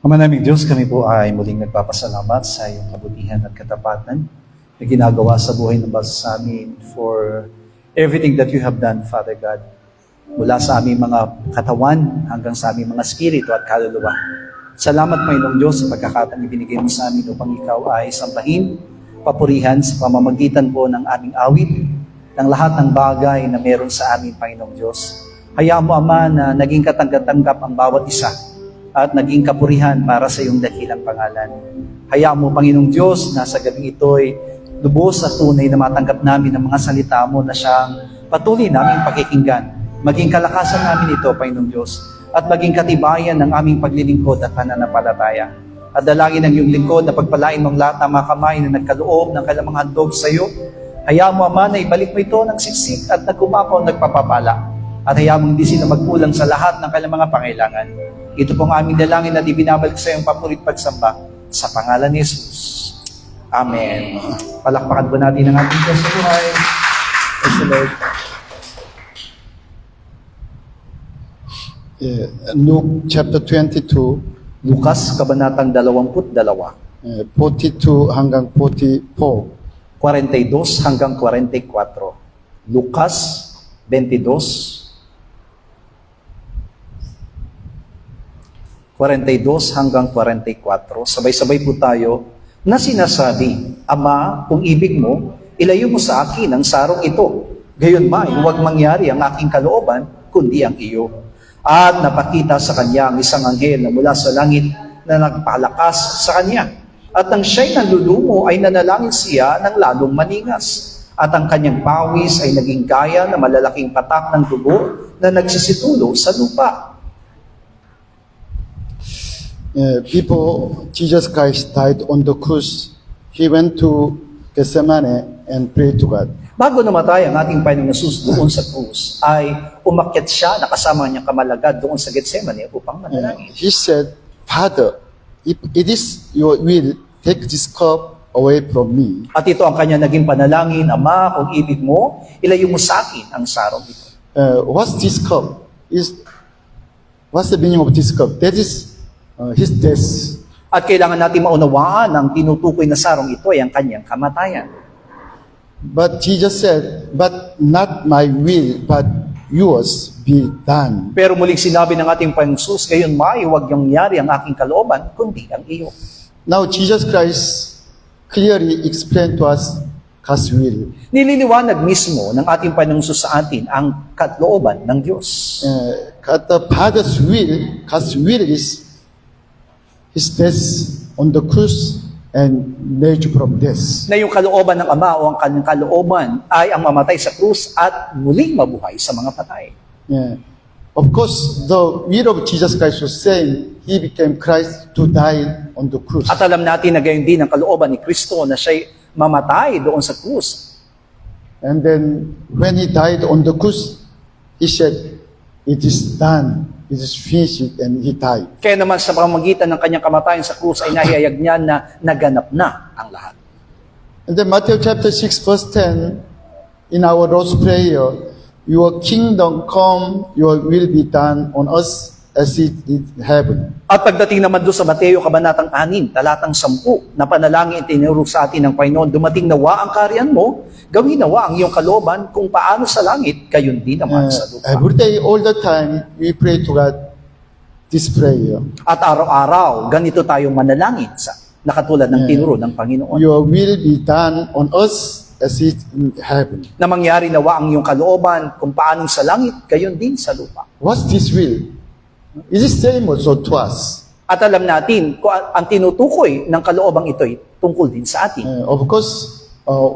Ama naming Diyos, kami po ay muling nagpapasalamat sa iyong kabutihan at katapatan na ginagawa sa buhay ng bawat sa amin for everything that you have done, Father God. Mula sa aming mga katawan hanggang sa aming mga spirito at kaluluwa. Salamat, Panginoong Diyos, sa pagkakataong ibinigay mo sa amin upang ikaw ay sambahin, papurihan sa pamamagitan po ng aming awit, ng lahat ng bagay na meron sa amin, Panginoong Diyos. Hayaan mo, Ama, na naging katanggap-tanggap ang bawat isa at naging kapurihan para sa iyong dakilang pangalan. Hayaan mo, Panginoong Diyos, na sa gabing ito'y lubos at tunay na matanggap namin ang mga salita mo na siyang patuloy naming pakikinggan. Maging kalakasan namin ito, Panginoong Diyos, at maging katibayan ng aming paglilingkod at pananampalataya. At dalangin ng iyong lingkod na pagpalain mong lahat ng mga kamay na nagkaloob ng kailang mga handog sa iyo. Hayaan mo, Ama, na ibalik mo ito ng siksik at nagkumapaw nagpapapala. At hayaan mo hindi sila magkulang sa lahat ng kailang mga pangailangan. Ito pong aming dalangin na di binabalik sa iyong papurit pagsamba sa pangalan ni Jesus. Amen. Palakpakan po natin ang ating Diyos sa buhay. Praise the Lord. Luke chapter 22, Lukas, Kabanatang 22, 42 hanggang 44. 42 hanggang 44. Lukas 22, 42 hanggang 44. Sabay-sabay po tayo na sinasabi, Ama, kung ibig mo, ilayo mo sa akin ang sarong ito. Gayon ba, huwag mangyari ang aking kalooban, kundi ang iyo. At napakita sa kanya ang isang anghel na mula sa langit na nagpalakas sa kanya. At nang siya'y nalulumo ay nanalangin siya ng lalong maningas. At ang kanyang pawis ay naging gaya na malalaking patak ng dugo na nagsisitulo sa lupa. Before Jesus Christ died on the cross, he went to Gethsemane and prayed to God. Bago namatay ang ating Panginoong Jesus doon sa krus, ay umakyat siya na kasama niyang kamalagad doon sa Gethsemane upang manalangin. He said, Father, if it is your will, take this cup away from me. At ito ang kanya naging panalangin, Ama, kung ibig mo, ilayo mo sa akin ang sarong ito. What's this cup? What's the meaning of this cup? That is his death. At kailangan natin maunawaan ang tinutukoy na sarong ito ay ang kanyang kamatayan. But Jesus said, but not my will, but yours be done. Pero muling sinabi ng ating Panginoong Jesus, gayon may huwag yung nangyari ang aking kalooban, kundi ang iyo. Now Jesus Christ clearly explained to us God's will. Nililiwanag mismo ng ating Panginoong Jesus sa atin ang kalooban ng Diyos. The Father's will is his death on the cross and raised from death. Na yung kalooban ng Ama o ang kanyang kalooban ay ang mamatay sa krus at muling mabuhay sa mga patay. Yeah. Of course, the will of Jesus Christ was same. He became Christ to die on the cross. At alam natin na gayon din ang kalooban ni Kristo na siya'y mamatay doon sa krus. And then, when he died on the cross, he said, it is done. It is finished, and he died. Kaya naman sa pamamagitan ng kanyang kamatayan sa krus ay nahihayag niya na naganap na ang lahat. And then Matthew chapter 6 verse 10, in our Lord's Prayer, your kingdom come, your will be done on us as it is in heaven. At pagdating naman doon sa Mateo Kabanatang 6, talatang 10, na panalangin itinuro sa atin ng Panginoon, dumating nawa ang kaharian mo, gawin nawa ang iyong kalooban kung paano sa langit, gayon din naman sa lupa. Every day, all the time, we pray to God this prayer. At araw-araw, ganito tayo manalangin sa nakatulad ng tinuro ng Panginoon. Your will be done on us as it in heaven. Na mangyari nawa ang iyong kalooban kung paano sa langit, gayon din sa lupa. What's this will? Is it same also to us? At alam natin kung ang tinutukoy ng kaloobang ito'y tungkol din sa atin. Of course,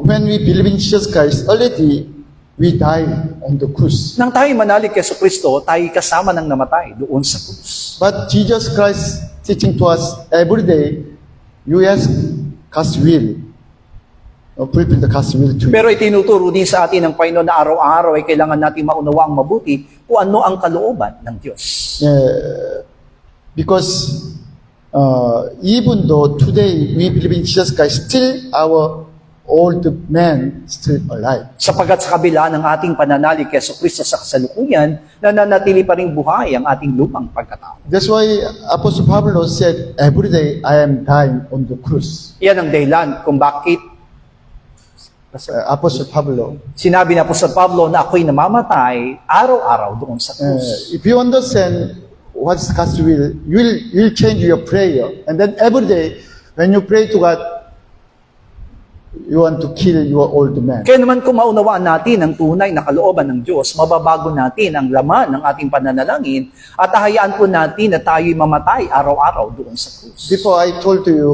when we believe in Jesus Christ, already we die on the cross. Nang tayo manalig kay Kristo, tayo kasama ng namatay doon sa krus. But Jesus Christ teaching to us every day, you ask God's will. Fulfill the God's will to you. Pero itinuturo din sa atin ng Panginoon na araw-araw ay kailangan natin maunawa ang mabuti kung ano ang kalooban ng Diyos. Because even though today we believe in Jesus Christ, still our old man still alive. Sapagkat sa kabila ng ating pananalig kay Kristo sa kasalukuyan, nananatili pa rin buhay ang ating lumang pagkatao. That's why Apostle Pablo said, every day I am dying on the cross. Yan ang dahilan kung bakit Apostle Pablo. sinabi na po sa Pablo na ako'y namamatay araw-araw doon sa krus. If you understand what's God's will, you'll change your prayer. And then every day, when you pray to God, you want to kill your old man. Kaya naman kung maunawaan natin ang tunay na kalooban ng Diyos, mababago natin ang laman ng ating pananalangin at hayaan po natin na tayo'y mamatay araw-araw doon sa krus. Before I told to you,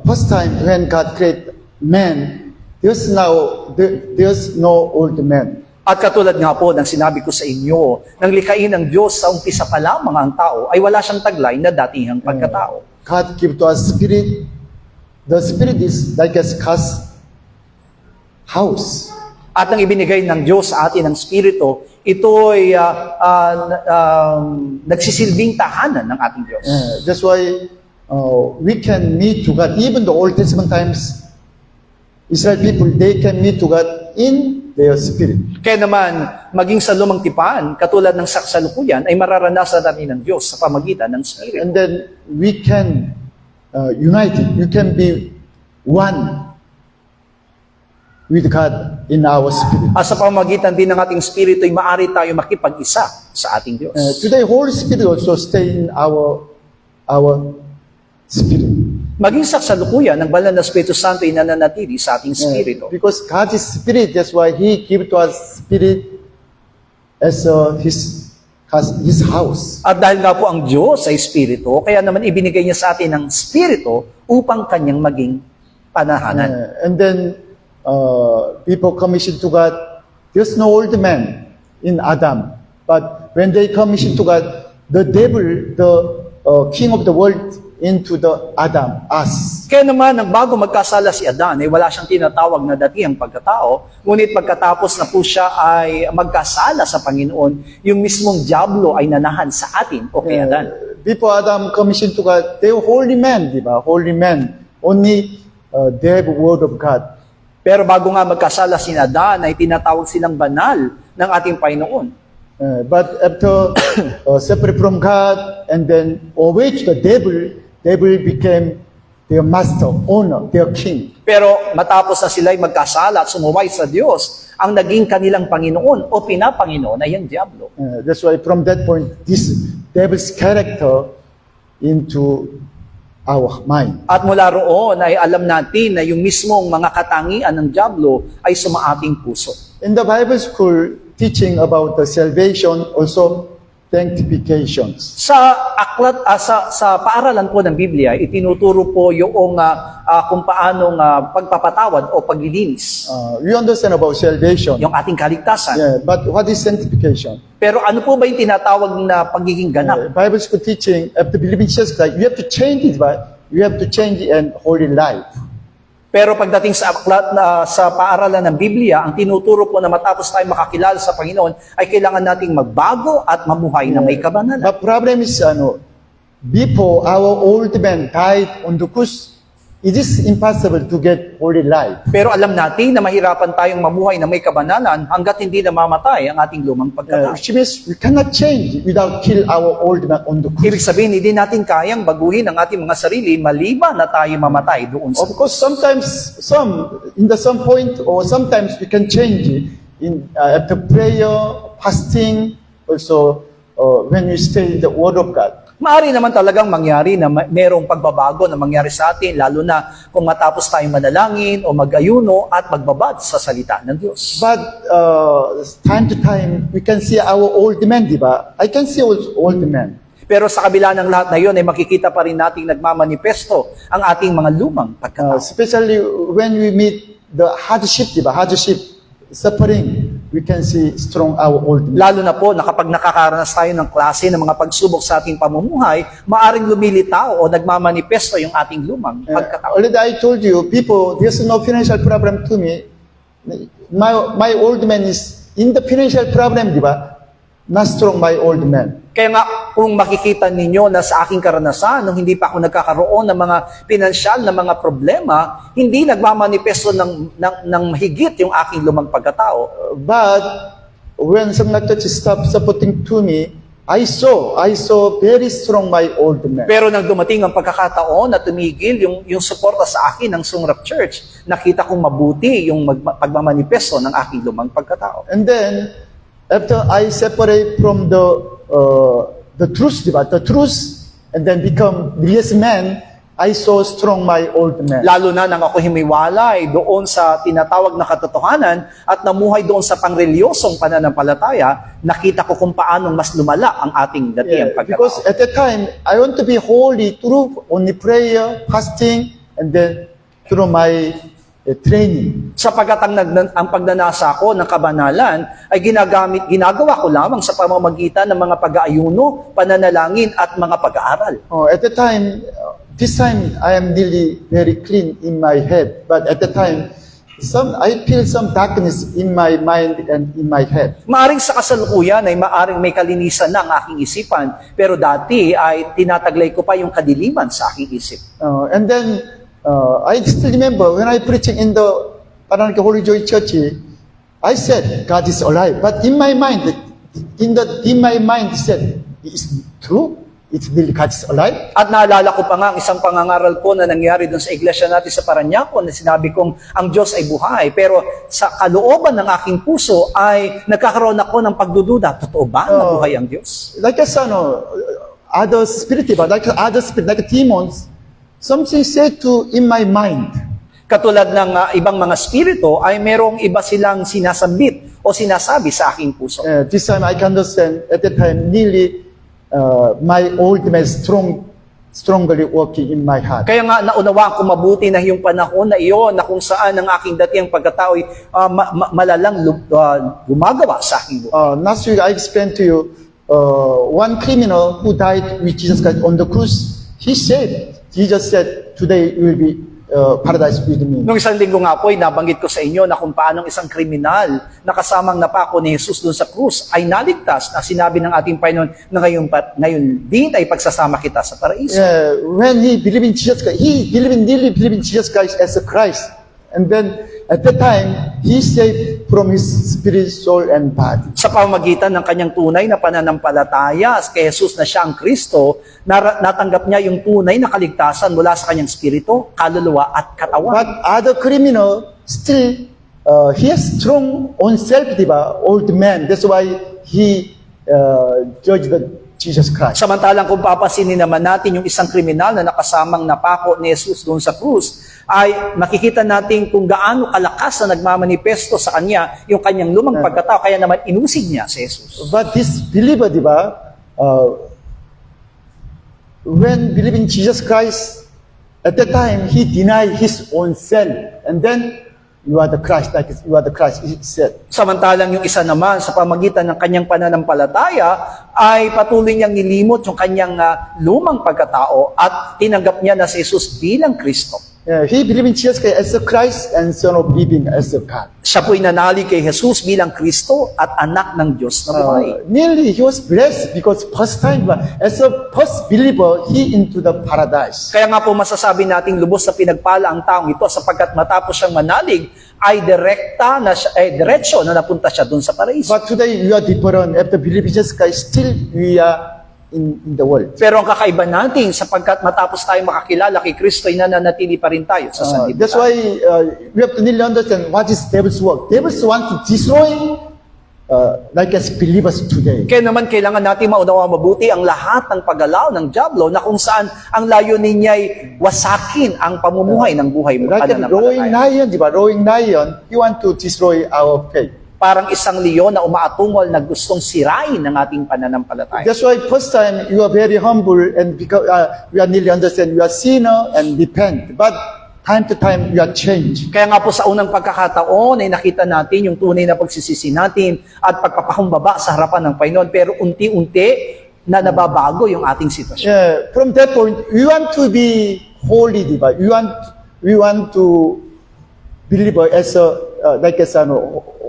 first time when God created man, there's no old man. At katulad nga po ng sinabi ko sa inyo, nang likhain ng Diyos sa umpisa pa lamang ang tao, ay wala siyang taglay na datihang pagkatao. God give to us spirit. The spirit is like a God's house. At ang ibinigay ng Diyos sa atin ng Espiritu, ito'y nagsisilbing tahanan ng ating Diyos. That's why we can meet to God. Even the Old Testament times, Israel people, they can meet to God in their spirit. Kaya naman, maging sa lumang tipan, katulad ng saksalukuyan, ay mararanasan natin ng Diyos sa pamagitan ng Espiritu. And then we can unite. You can be one with God in our spirit. At sa pamagitan din ng ating Espiritu, ay maaari tayo makipag-isa sa ating Diyos. Today, Holy Spirit also stay in our spirit. Maging saksalukuyan, ang banal na Espiritu Santo ay nananatili sa ating Espiritu. Because God is spirit, that's why He give to us spirit as His house. At dahil nga po ang Diyos ay Espiritu, kaya naman ibinigay niya sa atin ang Espiritu upang kanyang maging panahanan. And then people commission to God. There's no old man in Adam, but when they commission to God, the devil, the king of the world, into the Adam, us. Kaya naman, nang bago magkasala si Adan, ay wala siyang tinatawag na datihang pagkatao, ngunit pagkatapos na po siya ay magkasala sa Panginoon, yung mismong diablo ay nanahan sa atin o kay Adan. Before Adam commissioned to God, they were holy men, di ba? Holy men. Only they have word of God. Pero bago nga magkasala si Adan, ay tinatawag silang banal ng ating Panginoon. But after separate from God and then obey to the devil became their master, owner, their king. Pero matapos na sila'y magkasala at sumuway sa Diyos, ang naging kanilang Panginoon o pinapanginoon ay ang diablo. That's why from that point, this devil's character into our mind. At mula roon ay alam natin na yung mismong mga katangian ng diablo ay sumaating puso. In the Bible school, teaching about the salvation, also sanctifications. Sa aklat sa paaralan po ng Biblia, itinuturo po yung kung paanong pagpapatawad o paglilinis, We understand about salvation. yung ating kaligtasan. Yeah, but what is sanctification? Pero ano po ba yung tinatawag na pagiging ganap? Bible school teaching, after believing Jesus Christ, you have to change it, but you have to change it and holy life. Pero pagdating sa aklat sa paaralan ng Biblia, ang tinuturo po na matapos tayo makakilala sa Panginoon ay kailangan nating magbago at mamuhay na may kabanalan. The problem is, before our old man died on the cross, it is impossible to get holy life. Pero alam natin na mahirapan tayong mamuhay na may kabanalan hanggat hindi namamatay ang ating lumang pagkatao. Which means we cannot change without kill our old man on the cross. Ibig sabihin, hindi natin kayang baguhin ang ating mga sarili maliban na tayo mamatay doon sa Of course, sometimes, some point, or sometimes we can change it in after prayer, fasting, also when we stay in the Word of God. Maaari naman talagang mangyari na merong pagbabago na mangyari sa atin, lalo na kung matapos tayong manalangin o mag-ayuno at magbabad sa salita ng Diyos. But time to time, we can see our old man, di ba? I can see old man. Pero sa kabila ng lahat na yun, ay makikita pa rin nating nagmamanifesto ang ating mga lumang pagkatao. Especially when we meet the hardship, di ba? Hardship, suffering, we can see strong our old man. Lalo na po na kapag nakakaranas tayo ng klase ng mga pagsubok sa ating pamumuhay, maaring lumilitaw o nagmamanifesto yung ating lumang pagkatao. Already I told you, people, there's no financial problem to me. My old man is in the financial problem, di ba? Not strong, my old man. Kaya nga, kung makikita ninyo na sa aking karanasan, nung hindi pa ako nagkakaroon ng mga pinansyal na mga problema, hindi nagmamanifesto ng mahigit yung aking lumang pagkatao. But when Samnak Church stopped supporting to me, I saw very strong my old man. Pero nang dumating ang pagkakataon na tumigil yung suporta sa akin ng Sungrap Church, nakita kong mabuti yung pagmamanifesto ng aking lumang pagkatao. And then, after I separate from the truth, and then become religious man, I saw strong my old man. Lalo na nang ako himiwalay doon sa tinatawag na katotohanan at namuhay doon sa pangrelyosong pananampalataya, nakita ko kung paanong mas lumala ang ating datiang Because pagkatao. at that time, I want to be holy through only prayer, fasting, and then through my training. Sapagkat ang pagnanasa ko ng kabanalan ay ginagawa ko lamang sa pamamagitan ng mga pag-aayuno, pananalangin at mga pag-aaral. At the time, this time I am really very clean in my head. But at the time, I feel some darkness in my mind and in my head. Maaring sa kasalukuyan ay maaring may kalinisan na ang aking isipan, pero dati ay tinataglay ko pa yung kadiliman sa aking isip. And then I still remember when I preaching in the Paranaka Holy Joy Church, I said God is alive. But in my mind, said, is true? It's really God is alive? At naalala ko pa nga ang isang pangangaral ko na nangyari doon sa iglesia natin sa Parañaco na sinabi kong ang Diyos ay buhay. Pero sa kalooban ng aking puso ay nagkakaroon ako ng pagdududa. Totoo ba na buhay ang Diyos? Like other spirit, like demons, something said to in my mind. Katulad ng ibang mga spirito ay merong iba silang sinasambit o sinasabi sa aking puso. This time I can understand, at that time, nearly my old man strongly working in my heart. Kaya nga naunawaan ko mabuti na yung panahon na iyon na kung saan ang aking datiang pagkatao ay malalang gumagawa sa aking buhay. Last week I explained to you, one criminal who died with Jesus Christ on the cross, Jesus said, today you will be paradise with me. Nung isang linggo nga po, nabanggit ko sa inyo na kung paano isang kriminal na kasamang napako ni Jesus doon sa krus ay naligtas na sinabi ng ating Panginoon na ngayon din ay pagsasama kita sa paraiso. When he believed in Jesus Christ, he really believed in Jesus Christ as a Christ. And then, at that time, he saved from his spirit, soul, and body. Sa pamamagitan ng kanyang tunay na pananampalataya kay Jesus na siya ang Kristo, natanggap niya yung tunay na kaligtasan mula sa kanyang spirito, kaluluwa at katawan. But other criminal, still, he has strong own self, diba? Old man. That's why he judged Jesus Christ. Samantalang kung papasinin naman natin yung isang kriminal na nakasamang napako ni Jesus doon sa krus, ay makikita natin kung gaano kalakas na nagmamanifesto sa kanya yung kanyang lumang pagkatao, kaya naman inusig niya si Jesus. But this believer, diba, when believing Jesus Christ, at that time, he denied his own self. And then, you are the Christ, like you are the Christ, he said. Samantalang yung isa naman sa pamagitan ng kanyang pananampalataya ay patuloy niyang nilimot yung kanyang lumang pagkatao at tinanggap niya na si Jesus bilang Kristo. He believed in Jesus Christ as a Christ and son of living as a God. Siya po'y nanali kay Jesus bilang Kristo at anak ng Diyos na buhay. Nearly he was blessed because first time, as a first believer, he into the paradise. Kaya nga po masasabi nating lubos na pinagpala ang taong ito sapagkat matapos siyang manalig ay diretso na napunta siya dun sa paraiso. But today we are different. After believing Jesus Christ, still we are in the world. Pero ang kakaiba natin sapagkat matapos tayo makakilala kay Kristo ay nananatili pa rin tayo sa sanlibutan. That's why we have to really understand what is devil's work. Devils want to destroy like as believers today. Kaya naman kailangan natin maunawa mabuti ang lahat ng paggalaw ng dyablo na kung saan ang layunin niya ay wasakin ang pamumuhay ng buhay mo. Like a roaring lion, diba? Roaring lion, he want to destroy our faith. Parang isang leon na umaatungol na gustong sirain ang ating pananampalataya. That's why first time you are very humble and because we are nearly understand you are sinner and repent. But time to time you are changed. Kaya nga po sa unang pagkakataon ay nakita natin yung tunay na pagsisisi natin at pagpapakumbaba sa harapan ng Panginoon. Pero unti-unti na nababago yung ating sitwasyon. From that point, we want to be holy, diba? We want to believe as a like as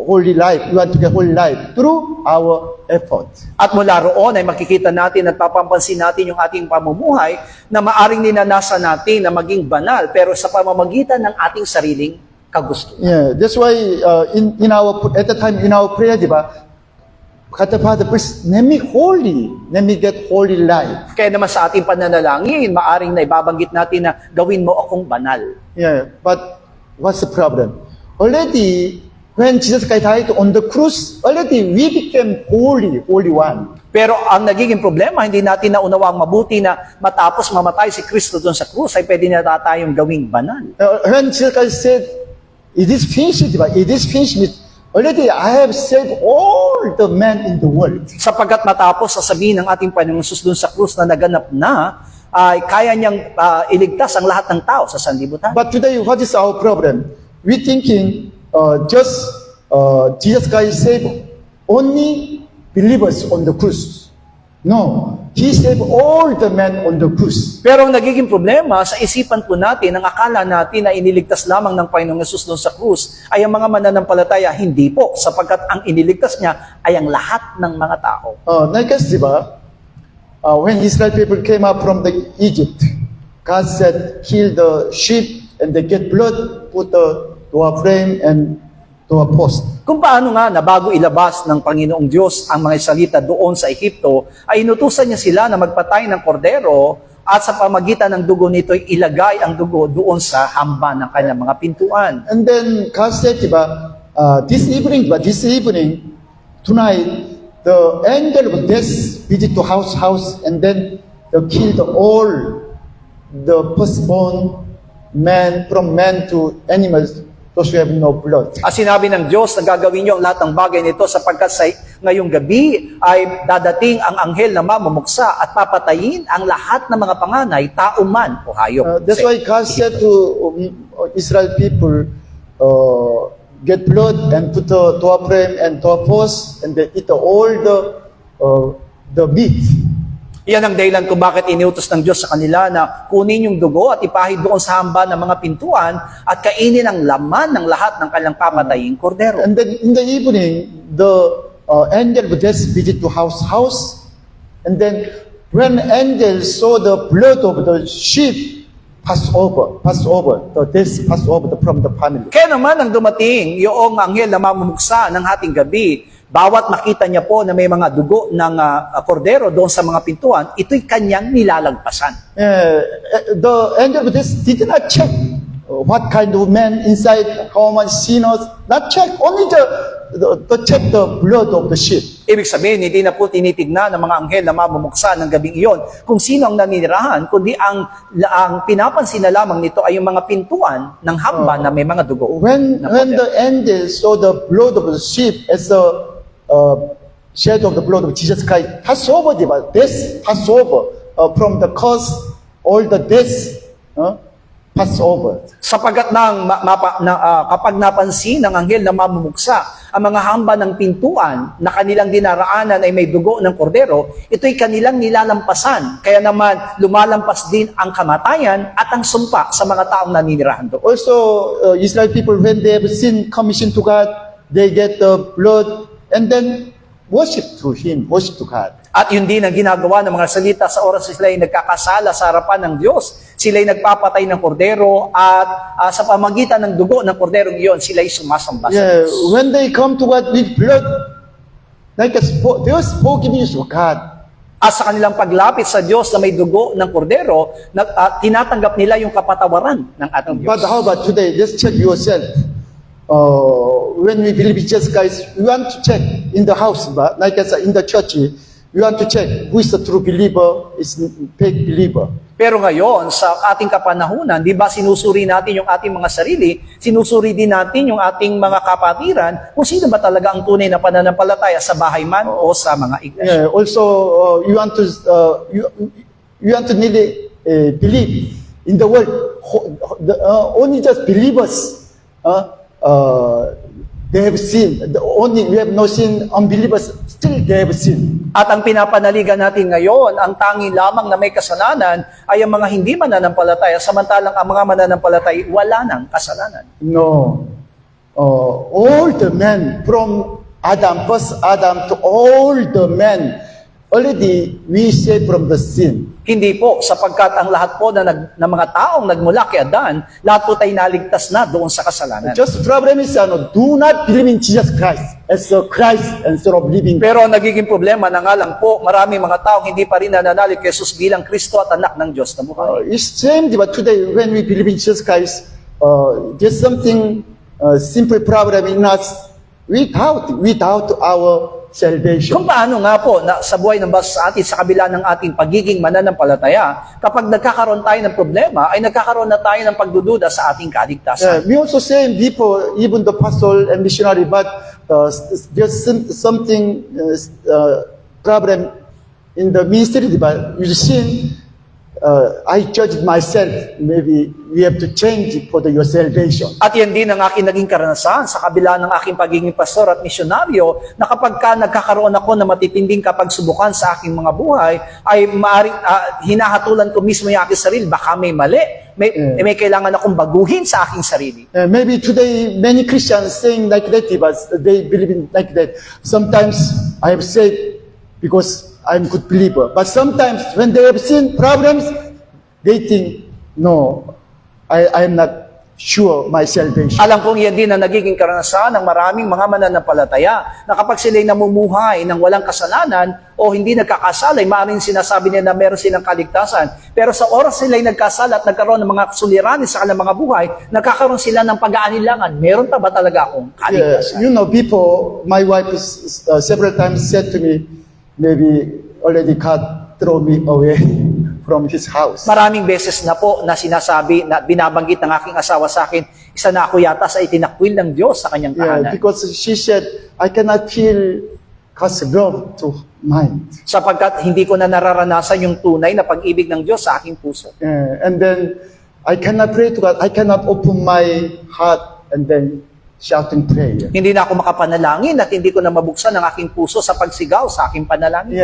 holy life. We want to get holy life through our effort. At mula roon ay makikita natin at papapansin natin yung ating pamumuhay na maaring ninanasa natin na maging banal pero sa pamamagitan ng ating sariling kagustuhan. Yeah, that's why at the time in our prayer, di ba? God the Father, please, let me holy. Let me get holy life. Kaya naman sa ating pananalangin, maaring na ibabanggit natin na gawin mo akong banal. Yeah, but what's the problem? Already, when Jesus Christ died on the cross, already we became holy one. Pero ang nagiging problema, hindi natin naunawang mabuti na matapos mamatay si Kristo doon sa krus, ay pwede na tayong gawing banal. When Jesus Christ said, it is finished, diba? It is finished. Already, I have saved all the men in the world. Sapagkat matapos sasabihin ng ating Panginoong Hesus doon sa krus na naganap na, ay kaya niyang iligtas ang lahat ng tao sa sanlibutan. But today, what is our problem? We thinking Jesus Christ saved only believers on the cross. No, He saved all the men on the cross. Pero ang nagiging problema sa isipan po natin, ang akala natin na iniligtas lamang ng Panginoong Hesus doon sa krus ay ang mga mananampalataya, hindi po, sapagkat ang iniligtas niya ay ang lahat ng mga tao. Diba? When Israel people came up from the Egypt, God said, kill the sheep and they get blood, put to a frame and to a post. Kung paano nga na bago ilabas ng Panginoong Diyos ang mga salita doon sa Ehipto, ay inutusan niya sila na magpatay ng kordero at sa pamagitan ng dugo nito ay ilagay ang dugo doon sa hamba ng kanyang mga pintuan. And then God said, diba, this evening, tonight, the angel of death visit to house, and then they killed all the firstborn man, from man to animals, those who have no blood. At sinabi ng Diyos na gagawin niyo ang lahat ng bagay nito sapagkat sa ngayong gabi ay dadating ang anghel na mamumuksa at papatayin ang lahat ng mga panganay, tao man o hayop. That's why God said to Israel people, get blood and put to a frame and to a post, and they eat all the meat. Yan ang dahilan kung bakit iniutos ng Diyos sa kanila na kunin yung dugo at ipahid doon sa hamba ng mga pintuan at kainin ang laman ng lahat ng kanilang papataying kordero. And then in the evening, the angel would just visit to house, and then when angel saw the blood of the sheep pass over, the death pass over from the family. Kaya naman nang dumating yung anghel na mamumuksa ng hating gabi, bawat makita niya po na may mga dugo ng kordero doon sa mga pintuan, ito'y kanyang nilalagpasan. The angel of death did not check what kind of man inside, how much sinners, not check, only the check the blood of the sheep. Ibig sabihin, hindi na po tinitignan ng mga anghel na mamumuksa ng gabing iyon kung sino ang naninirahan, kundi ang pinapansin na lamang nito ay yung mga pintuan ng hamba na may mga dugo. When the angel saw the blood of the sheep as the shadow of the blood of Jesus Christ pass over, death pass over from the curse, all the death pass over. Sapagat kapag napansin ng anghel na mamumuksa ang mga hamba ng pintuan na kanilang dinaraanan ay may dugo ng kordero, ito'y kanilang nilalampasan. Kaya naman lumalampas din ang kamatayan at ang sumpa sa mga taong naninirahan doon. Also, Israel people, when they have sin commission to God, they get the blood and then worship to Him, worship to God. At yun din ang ginagawa ng mga salita sa oras sila ay nagkakasala sa harapan ng Diyos. Sila ay nagpapatay ng kordero at sa pamagitan ng dugo ng korderong iyon, sila ay sumasamba sa Yeah, Diyos. when they come to God with blood, like there's forgiveness of God. At sa kanilang paglapit sa Diyos na may dugo ng kordero, tinatanggap nila yung kapatawaran ng ating Diyos. But how about today? Just check yourself. When we believe in Jesus Christ, we want to check in the house, but like I said, in the church, we want to check who is the true believer, is fake believer. Pero ngayon, sa ating kapanahunan, di ba sinusuri natin yung ating mga sarili, sinusuri din natin yung ating mga kapatiran, kung sino ba talaga ang tunay na pananampalataya sa bahay man o sa mga iglesia. Yeah, also, you want to really believe in the world. Only just believers, they have sinned. Only we have no sin. Unbelievers still they have sinned. At ang pinapanaligan natin ngayon, ang tangi lamang na may kasalanan ay ang mga hindi mananampalataya, samantalang ang mga mananampalataya wala ng kasalanan. No. all the men from Adam, first Adam to all the men, already we saved from the sin. Hindi po, sapagkat ang lahat po na mga taong nagmula kay Adan, lahat po tayo naligtas na doon sa kasalanan. Just problem is, do not believe in Jesus Christ as a Christ instead of living. Pero ang nagiging problema na nga lang po, marami mga tao hindi pa rin nananalig kay Jesus bilang Kristo at anak ng Diyos na buhay. It's same, but today when we believe in Jesus Christ, there's something simple problem in us without our salvation. Kung paano nga po na sa buhay ng basa sa atin, sa kabila ng ating pagiging mananampalataya, kapag nagkakaroon tayo ng problema, ay nagkakaroon na tayo ng pagdududa sa ating kaligtasan. We also same people, even the pastor and missionary, but there's something problem in the ministry, but you sin. I judged myself. Maybe we have to change it for your salvation. At yan din ang aking naging karanasan sa kabila ng aking pagiging pastor at misyonaryo, na kapag nagkakaroon ako ng matitinding kapagsubukan sa aking mga buhay, ay maaaring hinahatulan ko mismo yung aking sarili. Baka may mali. May kailangan akong baguhin sa aking sarili. Maybe today many Christians saying like that, but they believe in like that. Sometimes I have said because I'm good believer. But sometimes when they have seen problems, they think, no, I'm not sure my salvation. Alam kong yan din ang nagiging karanasan ng maraming mga mananampalataya, na kapag sila'y namumuhay ng walang kasalanan o hindi nagkakasala, maaaring sinasabi nila na meron silang kaligtasan. Pero sa oras sila'y nagkasala at nagkaroon ng mga suliranin sa kanilang mga buhay, nagkakaroon sila ng pag-aanilangan. Meron pa ba talaga akong kaligtasan? People, my wife is, several times said to me, maybe already God throw me away from His house. Maraming beses na po na sinasabi, na binabanggit ng aking asawa sa akin, isa na ako yata sa itinakwil ng Diyos sa kanyang tahanan. Because she said, I cannot feel God's love to mine. Sapagkat hindi ko na nararanasan yung tunay na pag-ibig ng Diyos sa aking puso. And then, I cannot pray to God. I cannot open my heart and then shouting prayer. Hindi na ako makapanalangin at hindi ko na mabuksan ang aking puso sa pagsigaw sa aking panalangin.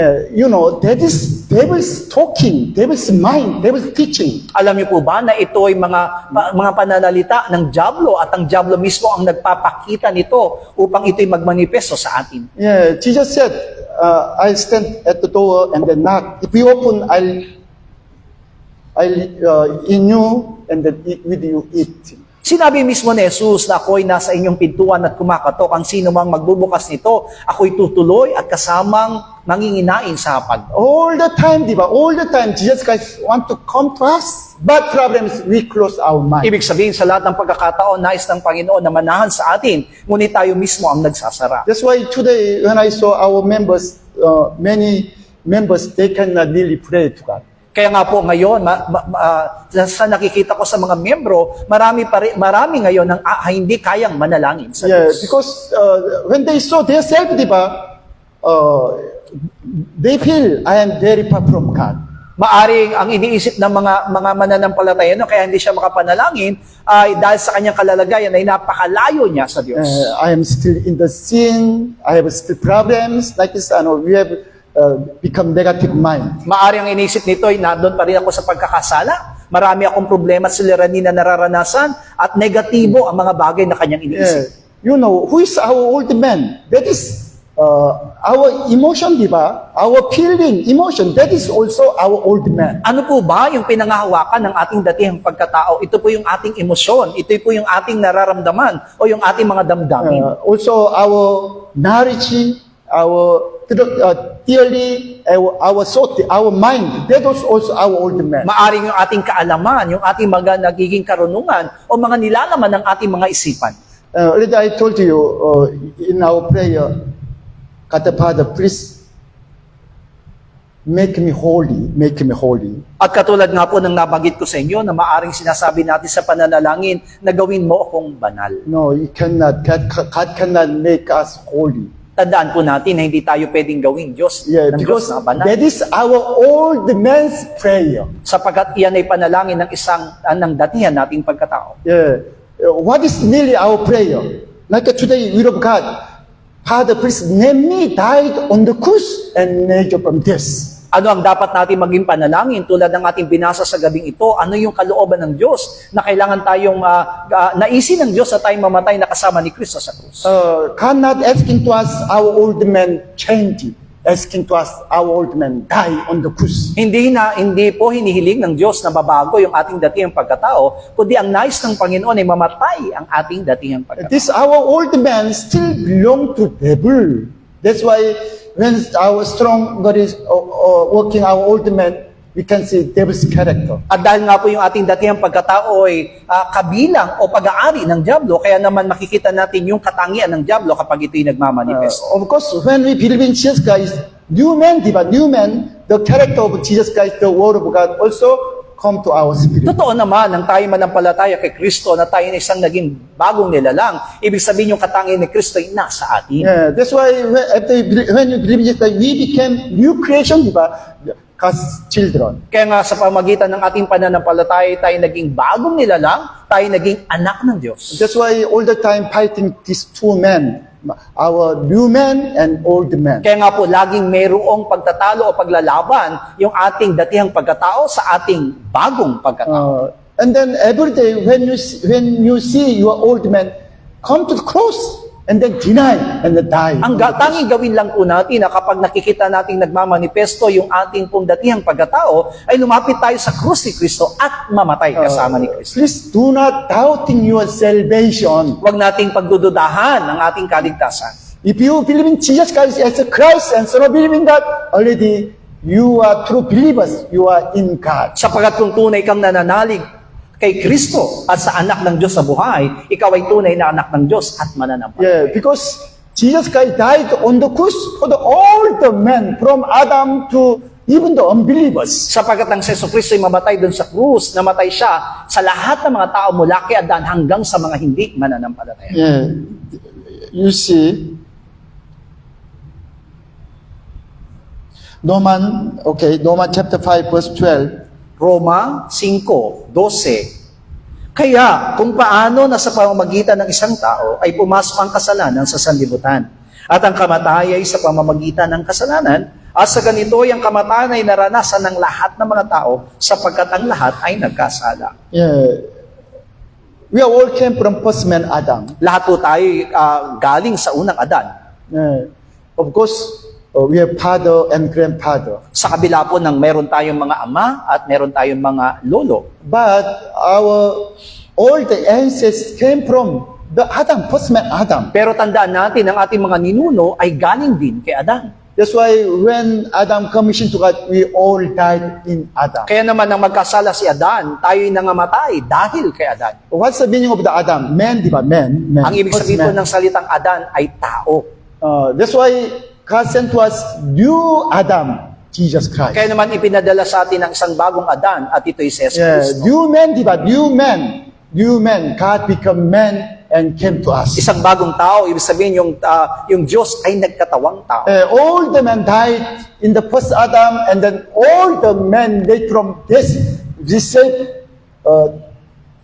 That is devil's talking, devil's mind, devil's teaching. Alam niyo po ba na ito ay mga pananalita ng diablo, at ang diablo mismo ang nagpapakita nito upang ito'y magmanifesto sa atin. Jesus said, I'll stand at the door and then knock. If you open, I'll in you and then with you eat. Sinabi mismo ni Jesus na ako'y nasa inyong pintuan at kumakatok. Ang sino mang magbubukas nito, ako'y tutuloy at kasamang manginginain sa hapag. All the time, diba? All the time, Jesus Christ want to come to us. But problem is, we close our mind. Ibig sabihin, sa lahat ng pagkakataon, nais ng Panginoon na manahan sa atin, ngunit tayo mismo ang nagsasara. That's why today, when I saw our members, many members, they cannot really pray to God. Kaya nga po ngayon, sa nakikita ko sa mga membro, marami ngayon ang hindi kayang manalangin sa Diyos. Because when they saw their self, diba, they feel, I am very far from God. Maaring ang iniisip ng mga mananampalataya, kaya hindi siya makapanalangin, ay dahil sa kanyang kalalagayan ay napakalayo niya sa Diyos. I am still in the sin, I have still problems, like this, we have become negative mind. Maaari ang inisip nito ay nandun pa rin ako sa pagkakasala. Marami akong problema at suliranin na nararanasan at negatibo ang mga bagay na kanyang iniisip. Who is our old man? That is our emotion, diba? Our feeling, emotion, that is also our old man. Ano po ba yung pinangahawakan ng ating datihang pagkatao? Ito po yung ating emosyon. Ito po yung ating nararamdaman o yung ating mga damdamin. Also our knowledge, our theory, our thought, our mind, that was also our old man. Maaring yung ating kaalaman, yung ating mga nagiging karunungan o mga nilalaman ng ating mga isipan. Already I told you in our prayer, God the Father, please make me holy, make me holy. At katulad nga po ng nabanggit ko sa inyo na maaring sinasabi natin sa pananalangin na gawin mo akong banal. No, you cannot. God cannot make us holy. Tandaan po natin na hindi tayo pwedeng gawing Diyos ng Diyos Because na banal. that is our old man's prayer. Sapagkat iyan ay panalangin ng ng datihan nating pagkatao. What is really our prayer? Like today, will of God, Father, please let me die on the cross and nature from this. Ano ang dapat natin maging panalangin tulad ng ating binasa sa gabing ito? Ano yung kalooban ng Diyos na kailangan tayong naisin ng Diyos na tayong mamatay na kasama ni Kristo sa krus? God not asking to us our old man change, asking to us our old man die on the cross. Hindi po hinihiling ng Diyos na mabago yung ating datihang pagkatao, kundi ang nais ng Panginoon ay mamatay ang ating datihang pagkatao. This our old man still belong to devil. That's why when our strong God is working our old man, we can see devil's character. At dahil nga po yung ating datihang pagkatao ay kabilang o pag-aari ng dyablo, kaya naman makikita natin yung katangian ng dyablo kapag ito'y nagmamanifest. Of course, when we believe in Jesus Christ, new man, the character of Jesus Christ, the word of God also come to our spirit. Totoo naman, nang tayo manampalataya kay Kristo na tayo na isang naging bagong nilalang, ibig sabihin yung katangian ni Kristo ay nasa atin. Yeah, that's why when you believe in Jesus Christ, we became new creation, di ba? God's children. Kaya nga sa pamagitan ng ating pananampalataya, tayo naging bagong nilalang, tayo naging anak ng Diyos. That's why all the time fighting these two men, our new man and old man. Kaya nga po, laging mayroong pagtatalo o paglalaban yung ating datihang pagkatao sa ating bagong pagkatao. And then every day when you see your old man come to the cross and then deny and then die. Ang tanging gawin lang po natin na kapag nakikita nating nagmamanifesto yung ating pong datihang pagkatao, ay lumapit tayo sa krus ni Kristo at mamatay kasama ni Kristo. Please do not doubting your salvation. Huwag nating pagdududahan ang ating kaligtasan. If you believe in Jesus Christ as a Christ and so believe in God, already you are true believers. You are in God. Sapagkat kung tunay kang nananalig kay Kristo at sa anak ng Diyos sa buhay, ikaw ay tunay na anak ng Diyos at mananampalataya. Yeah, because Jesus Christ died on the cross for all the men from Adam to even the unbelievers. Sapagkat ang Jesu Kristo ay mamatay doon sa krus, namatay siya sa lahat ng mga tao mula kay Adan hanggang sa mga hindi mananampalataya. Yeah, you see, Romans chapter 5 verse 12. Roma 5:12. Kaya kung paano na sa pamamagitan ng isang tao ay pumasok ang kasalanan sa sanlibutan, at ang kamatayan ay sa pamamagitan ng kasalanan, at sa ganito ang kamatayan ay naranasan ng lahat ng mga tao sapagkat ang lahat ay nagkasala. Yeah, we all came from first man Adam. Lahat po tayo galing sa unang Adan. Yeah. Of course, we have father and grandfather. Sa kabila po ng meron tayong mga ama at meron tayong mga lolo. But all the ancestors came from the Adam, first man Adam. Pero tandaan natin, ang ating mga ninuno ay galing din kay Adan. That's why when Adam commissioned to God, we all died in Adam. Kaya naman nang magkasala si Adan, tayo'y nangamatay dahil kay Adan. What's the meaning of the Adam? Man, di ba? Man. Ang ibig First sabihin po man. ng salitang Adan ay tao. That's why God sent to us new Adam, Jesus Christ. Kaya naman ipinadala sa atin ang isang bagong Adan at ito'y si Jesus Yeah, Cristo. new man, di ba? New man. God become man and came to us. Isang bagong tao, ibig sabihin yung Diyos ay nagkatawang tao. All the men died in the first Adam, and then all the men died from this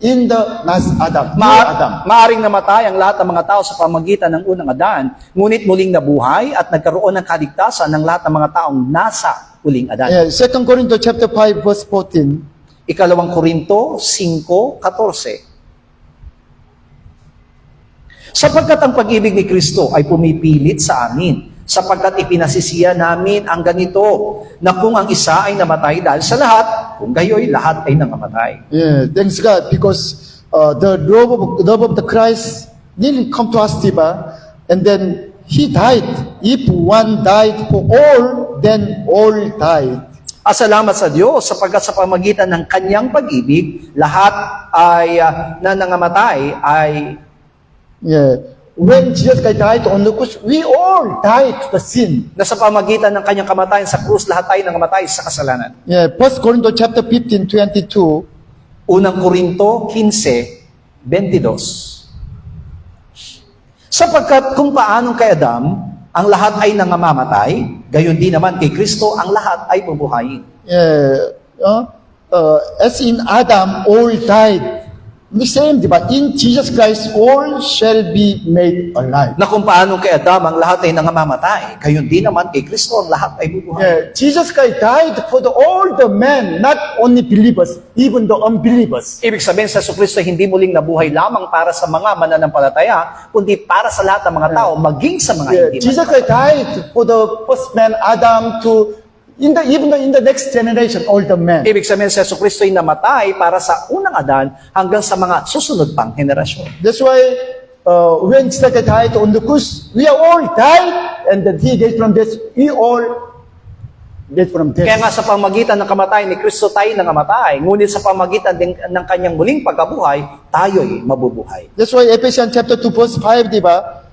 in the last Adam. New Adam. Maaring namatay ang lahat ng mga tao sa pamagitan ng unang Adan, ngunit muling nabuhay at nagkaroon ng kaligtasan ng lahat ng mga taong nasa huling Adan. Yeah, 2 Corinthians chapter 5 verse 14. Ikalawang Korinto 5:14. Sapagkat ang pag-ibig ni Kristo ay pumipilit sa amin, sapagkat ipinasisiya namin ang ganito, na kung ang isa ay namatay dahil sa lahat, kung gayoy lahat ay nangamatay. Yeah, thanks God, because the love of the Christ didn't come to us, diba? And then He died. If one died for all, then all died. Salamat sa Diyos sapagkat sa pamagitan ng kanyang pag-ibig, lahat ay na nangamatay ay Yeah. When Jesus Christ died on the cross, we all died to the sin. na sa pamagitan ng kanyang kamatayan sa krus, lahat tayo nangamatay sa kasalanan. Yeah, 1 Corinthians chapter 15, 22. Unang Korinto 15:22. Sapagkat kung paanong kay Adam, ang lahat ay nangamamatay, gayon din naman kay Kristo, ang lahat ay bubuhayin. Yeah, as in Adam, all died. the same, di ba? In Jesus Christ, all shall be made alive. Na kung paano kay Adam ang lahat ay nangamamatay, gayon din naman kay Kristo ang lahat ay bubuhay. Yeah, Jesus Christ died for all the men, not only believers, even the unbelievers. Ibig sabihin sa Kristo hindi muling nabuhay lamang para sa mga mananampalataya, kundi para sa lahat ng mga tao, maging sa mga Yeah, hindi Jesus mananampalataya. Christ died for the first man, Adam, to even in the next generation, all the men. Ibig sabihin sa Kristo ay namatay para sa unang Adan hanggang sa mga susunod pang henerasyon. That's why when Jesus Christ died on the cross, we are all died, and then He died from death. We all died from death. Kaya nga sa pamagitan ng kamatayan ni Kristo tayo nangamatay, ngunit sa pamagitan din ng kanyang muling pagkabuhay, tayo'y mabubuhay. That's why Ephesians chapter 2 verse 5, di ba?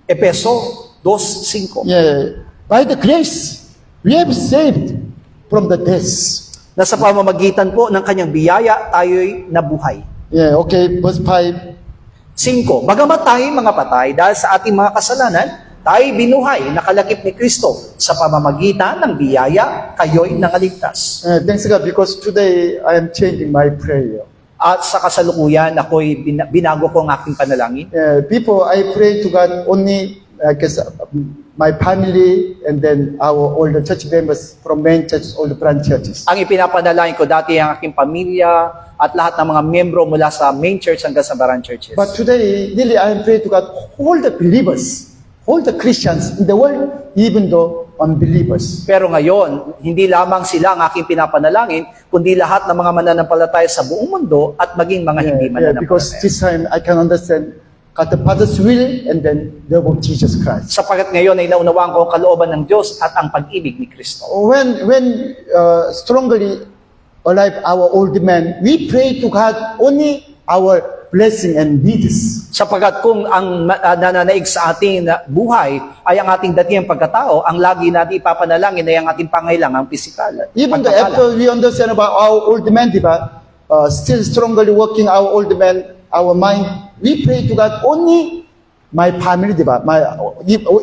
Epeso 2:5. Yeah. By the grace, we have saved from the death. Na sa pamamagitan po ng kanyang biyaya, tayo'y nabuhay. Yeah, okay, verse 5. 5. Bagamat tayo mga patay dahil sa ating mga kasalanan, tayo binuhay, nakalakip ni Kristo. Sa pamamagitan ng biyaya, kayo'y nangaligtas. Thanks God, because today I am changing my prayer. At sa kasalukuyan, ako'y binago ko ang aking panalangin. Before I pray to God only, I guess, my family and then all the church members from main church, all the branch churches. Ang ipinapanalangin ko dati ang aking pamilya at lahat ng mga miyembro mula sa main church hanggang sa barang churches. But today, really, I am praying to God, all the believers, all the Christians in the world, even though unbelievers. Pero ngayon, hindi lamang sila ang aking pinapanalangin, kundi lahat ng mga mananampalataya sa buong mundo at maging mga hindi Because mananampalataya. this time I can understand God the Father's will and then the love of Jesus Christ. Sapagkat ngayon ay naunawaan ko ang kalooban ng Diyos at ang pag-ibig ni Kristo. When strongly alive our old man, we pray to God only our blessing and needs. Sapagkat kung ang nananaig sa ating buhay ay ang ating datihang pagkatao, ang lagi natin ipapanalangin ay ang ating pangailangang pisikal. Even though after we understand about our old man, diba, still strongly working our old man, our mind, we pray to God only my family, diba?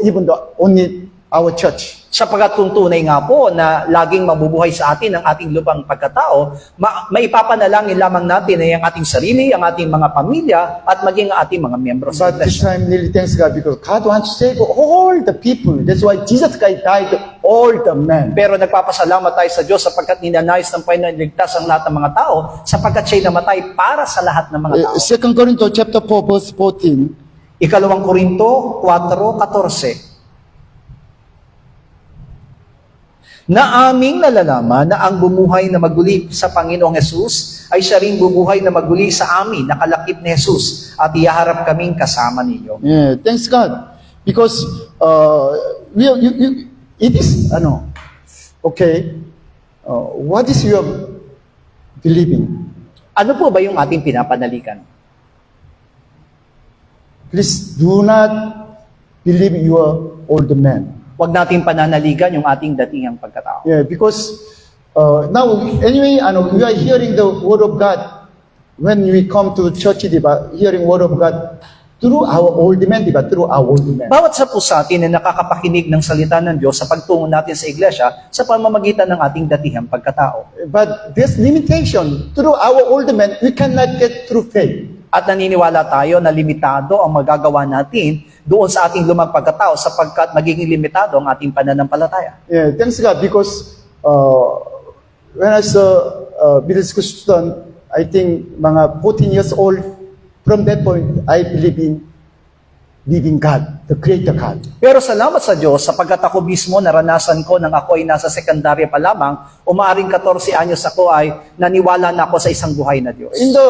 Even though only our church. Sapagkat kung tunay nga po na laging mabubuhay sa atin ang ating lupang pagkatao, maipapanalangin lamang natin ay ang ating sarili, ang ating mga pamilya, at maging ang ating mga miyembro sa But this iglesia. time, really thanks God because God wants to save all the people. That's why Jesus Christ died all the men. Pero nagpapasalamat tayo sa Diyos sapagkat ninanais ng Panginoon ligtas ang lahat ng mga tao sapagkat siya'y namatay para sa lahat ng mga tao. 2 Corinthians chapter 4 verse 14. Ikalawang Korinto 4:14. Na aming nalalaman na ang bumuhay na maguli sa Panginoong Hesus ay siya ring bumuhay na maguli sa amin, nakalakip ni Hesus, at ihaharap kaming kasama ninyo. Yeah, thanks God. Because it is, okay, what is your believing? Ano po ba yung ating pinapanalikan? Please do not believe your old man. Huwag nating pananaligan yung ating datingang pagkatao. Yeah, because now, anyway, we are hearing the word of God when we come to church, diba? Hearing word of God through our old man, diba? Through our old man. Bawat sa po sa atin na nakakapakinig ng salita ng Diyos sa pagtungo natin sa iglesia sa pamamagitan ng ating datihang pagkatao. But this limitation, through our old man, we cannot get through faith. At naniniwala tayo na limitado ang magagawa natin doon sa ating lumang pagkatao sapagkat magiging limitado ang ating pananampalataya. Yeah, thanks God, because when I was a middle school student, I think mga 14 years old, from that point, I believe in living God, the creator God. Pero salamat sa Diyos sapagkat ako mismo naranasan ko nang ako ay nasa sekundarya pa lamang, umaaring 14 anyos ako ay naniwala na ako sa isang buhay na Diyos. In the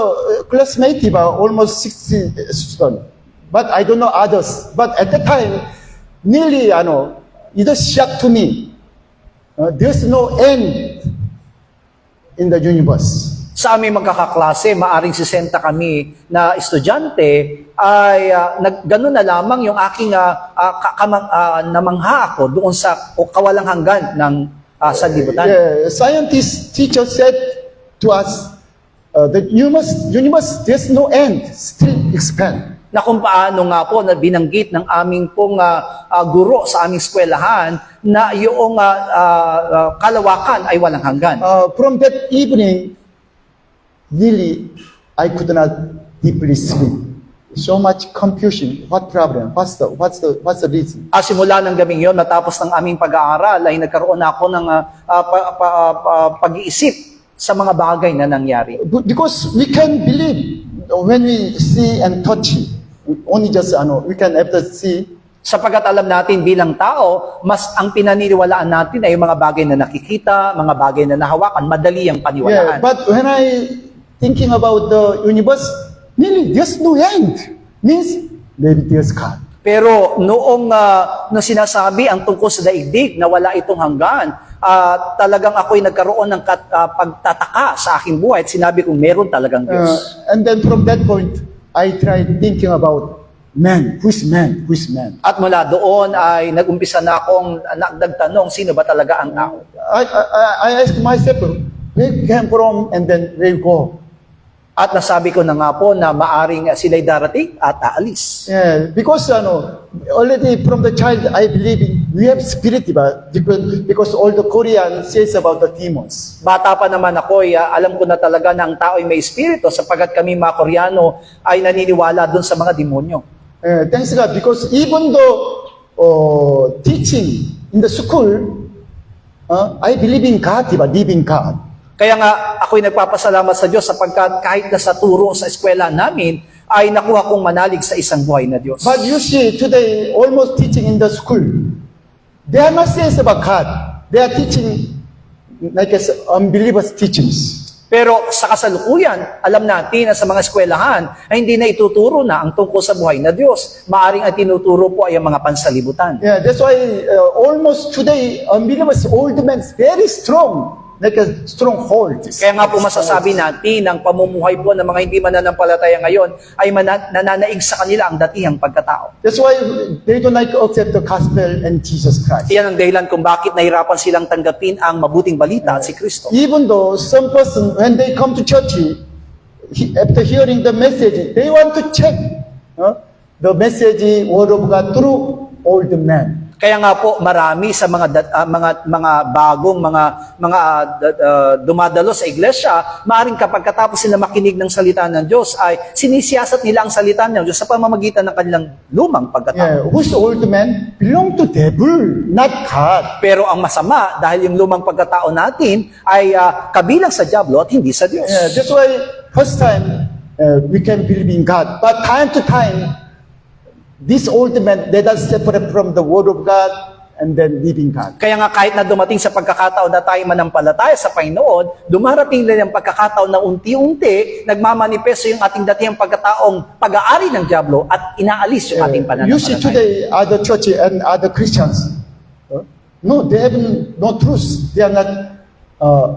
classmate, diba, almost 60 students. But I don't know others. But at that time, nearly, it was shock to me. There's no end in the universe. Sa aming magkakaklase, maaring 60 kami na estudyante, ay gano'n na lamang yung aking namangha ako doon sa kawalang hanggan ng sanlibutan. Yeah, scientist teacher said to us, the universe, there's no end, still expand. Na kung paano nga po na binanggit ng aming pong guro sa aming eskwelahan na yung kalawakan ay walang hanggan. From that evening, really, I could not deeply sleep. So much confusion. What problem? What's the reason? Simula ng gabing yon, matapos ng aming pag-aaral, ay nagkaroon ako ng pag-iisip sa mga bagay na nangyari. Because we can believe when we see and touch. Only just we can after see. Sapagat alam natin bilang tao, mas ang pinaniniwalaan natin ay yung mga bagay na nakikita, mga bagay na nahawakan, madali ang paniwalaan. Yeah, but when I thinking about the universe, really there's no end. Means maybe there's God. Pero noong sinasabi ang tungkol sa daigdig na wala itong hanggan, talagang ako'y nagkaroon ng pagtataka sa aking buhay at sinabi kong meron talagang Diyos. And then from that point, I tried thinking about man. Who's man? Who's man? At mula doon ay nag-umpisa na akong nagtanong, sino ba talaga ang tao? I asked myself, where you came from and then where you go? At nasabi ko na nga po na maaring sila'y darating at aalis. Yeah, because already from the child I believe we have spirit, diba? Because all the Korean says about the demons. Bata pa naman ako, alam ko na talaga na ang tao ay may espiritu sapagkat kami mga Koreano ay naniniwala doon sa mga demonyo. Thanks God, because even though teaching in the school, I believe in God, diba? Living God. Kaya nga ako'y nagpapasalamat sa Diyos sapagkat kahit na sa turo sa eskwela namin ay nakuha kong manalig sa isang buhay na Diyos. But you see, today, almost teaching in the school, they are not saying about God. They are teaching like unbelievers' teachings. Pero sa kasalukuyan, alam natin na sa mga eskwelahan ay hindi na ituturo na ang tungkol sa buhay na Diyos. Maaring ang tinuturo po ay ang mga pansalibutan. Yeah, that's why almost today, unbelievers, old men, very strong, like a stronghold. Kaya nga po masasabi natin ang pamumuhay po ng mga hindi mananampalataya ngayon ay nananaig sa kanila ang datihang pagkatao. That's why they don't like to accept the gospel and Jesus Christ. Iyan ang dahilan kung bakit nahirapan silang tanggapin ang mabuting balita at si Kristo. Even though some person, when they come to church, after hearing the message, they want to check the message, word of God through old men. Kaya nga po marami sa mga bagong dumadalo sa iglesia, maaring kapag katapos sila makinig ng salita ng Diyos ay sinisiyasat nila ang salita ng Diyos sa pamamagitan ng kanilang lumang pagkatao. Yeah, who's old man belong to devil, not God. Pero ang masama dahil yung lumang pagkatao natin ay kabilang sa diablo at hindi sa Diyos. Yeah, that's why first time we can believe in God, but time to time this old man, they are separate from the word of God and then living God. Kaya nga kahit na dumating sa pagkakataon na tayo manampalataya sa Panginoon, dumarating din ang pagkakataon na unti-unti nagmamanipesto yung ating datihang pagkataong pag-aari ng diablo at inaalis yung ating You see pananampalataya. today other church and other Christians, no, they have no truth. They are not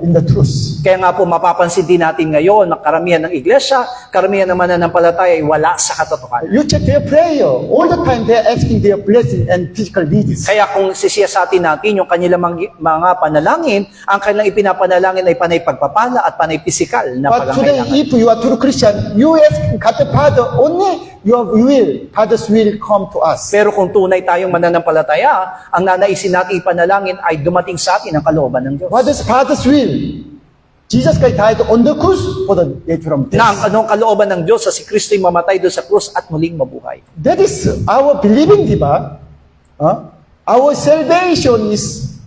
in the truth. Kaya nga po mapapansin din natin ngayon na karamihan ng iglesia, karamihan ng mananampalataya ay wala sa katotohanan. You check their prayer. All the time they are asking their blessing and physical needs. Kaya kung sisiyasatin natin yung kanilang mga panalangin, ang kanilang ipinapanalangin ay panay pagpapala at panay pisikal na But today, pagkakailangan. if you are true Christian, you ask God the Father, only your will, Father's will come to us. Pero kung tunay tayong mananampalataya, ang nanaisin natin ipanalangin ay dumating sa atin ang kalooban ng Diyos. What is Father's will? Jesus Christ died on the cross for the death from death. Na ang anong kalooban ng Diyos sa si Kristo'y mamatay doon sa krus at muling mabuhay. That is our believing, diba? Our salvation is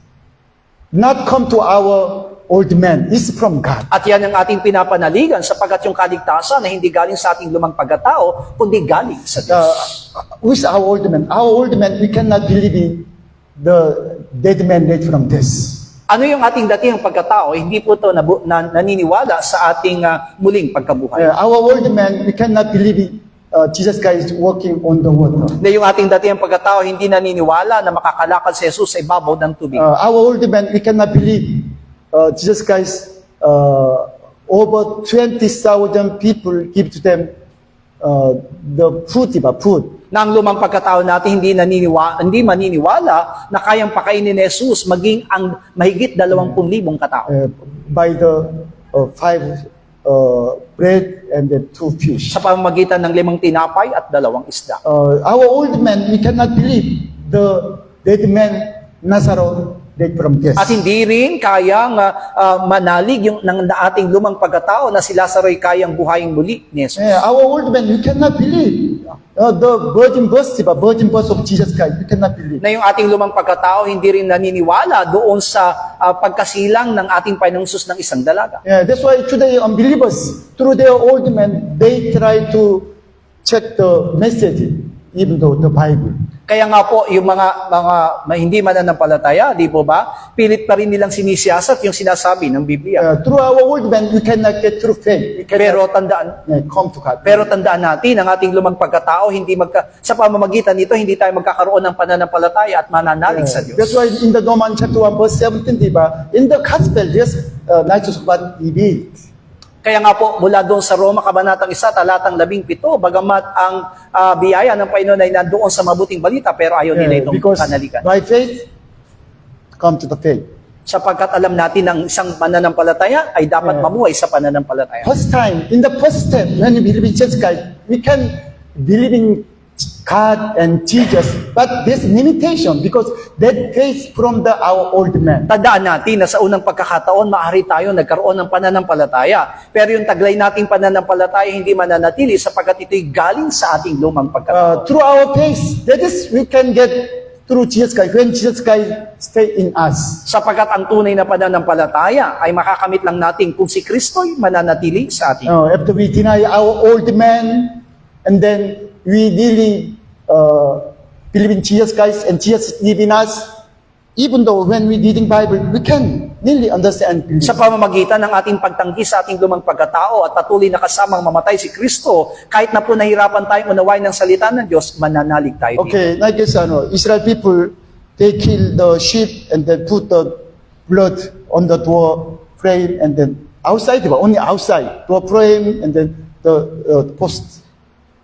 not come to our old man. It's from God. At yan ang ating pinapanaligan sapagkat yung kaligtasan na hindi galing sa ating lumang pagkatao, kundi galing sa Diyos. With our old man. Our old man, we cannot believe in the dead man dead from this. Ano yung ating datihang pagkatao? Hindi po ito naniniwala sa ating muling pagkabuhay. Our old man, we cannot believe in Jesus Christ walking on the water. Na yung ating datihang pagkatao hindi naniniwala na makakalakad si Jesus sa ibabaw ng tubig. Our old man, we cannot believe Jesus Christ, over 20,000 people give to them the food, food. Na ang lumang pagkatao natin hindi maniniwala na kayang pakainin ni Jesus maging ang mahigit 20,000 katao. By the 5 bread and the 2 fish. Sa pamamagitan ng 5 tinapay at 2 isda. Our old man, we cannot believe the dead man Nazareth from death. At hindi rin kayang manalig yung ng ating lumang pagkatao na si Lazaro'y kayang buhayin muli ni Jesus. Yeah, our old man, you cannot believe. The virgin birth of Jesus Christ, you cannot believe. Na yung ating lumang pagkatao hindi rin naniniwala doon sa pagkasilang ng ating Panginoong Hesus ng isang dalaga. Yeah, that's why today unbelievers, through their old man, they try to check the message, even though the Bible. Kaya nga po, yung mga hindi mananampalataya, di po ba? Pilit pa rin nilang sinisiyasat yung sinasabi ng Biblia. Through our old man, we cannot get through faith. We Pero cannot come to God. Pero tandaan natin, ang ating lumang pagkatao, sa pamamagitan nito, hindi tayo magkakaroon ng pananampalataya at mananalig sa Diyos. That's why in the Romans chapter 1 verse 17, diba? In the gospel, there's righteous God revealed. Kaya nga po, mula doon sa Roma, Kabanatang 1, talatang 17, bagamat ang biyaya ng Panginoon ay nandoon sa mabuting balita, pero ayaw nila itong Because panaligan. by faith, come to the faith. Sapagkat alam natin ang isang pananampalataya ay dapat mamuhay sa pananampalataya. First time, in the first step, when we believe in Jesus Christ, we can believe in God and Jesus, but there's limitation because that faith from our old man. Tandaan natin na sa unang pagkakataon, maaari tayo nagkaroon ng pananampalataya. Pero yung taglay nating pananampalataya hindi mananatili sapagkat ito'y galing sa ating lumang pagkakataon. Through our faith, that is, we can get through Jesus Christ, when Jesus Christ stay in us. Sapagkat ang tunay na pananampalataya ay makakamit lang natin kung si Kristo'y mananatili sa atin. After we deny our old man, and then we really believe in Jesus Christ and Jesus live in us, even though when we reading Bible, we can really understand and believe. Sa pamamagitan ng ating pagtanggi sa ating lumang pagkatao at patuloy na kasamang mamatay si Kristo, kahit na po nahirapan tayong unawain ng salita ng Diyos, mananalig tayo dito. Okay, like this, Israel people, they kill the sheep and then put the blood on the door frame and then outside, diba? Only outside, door frame and then the post.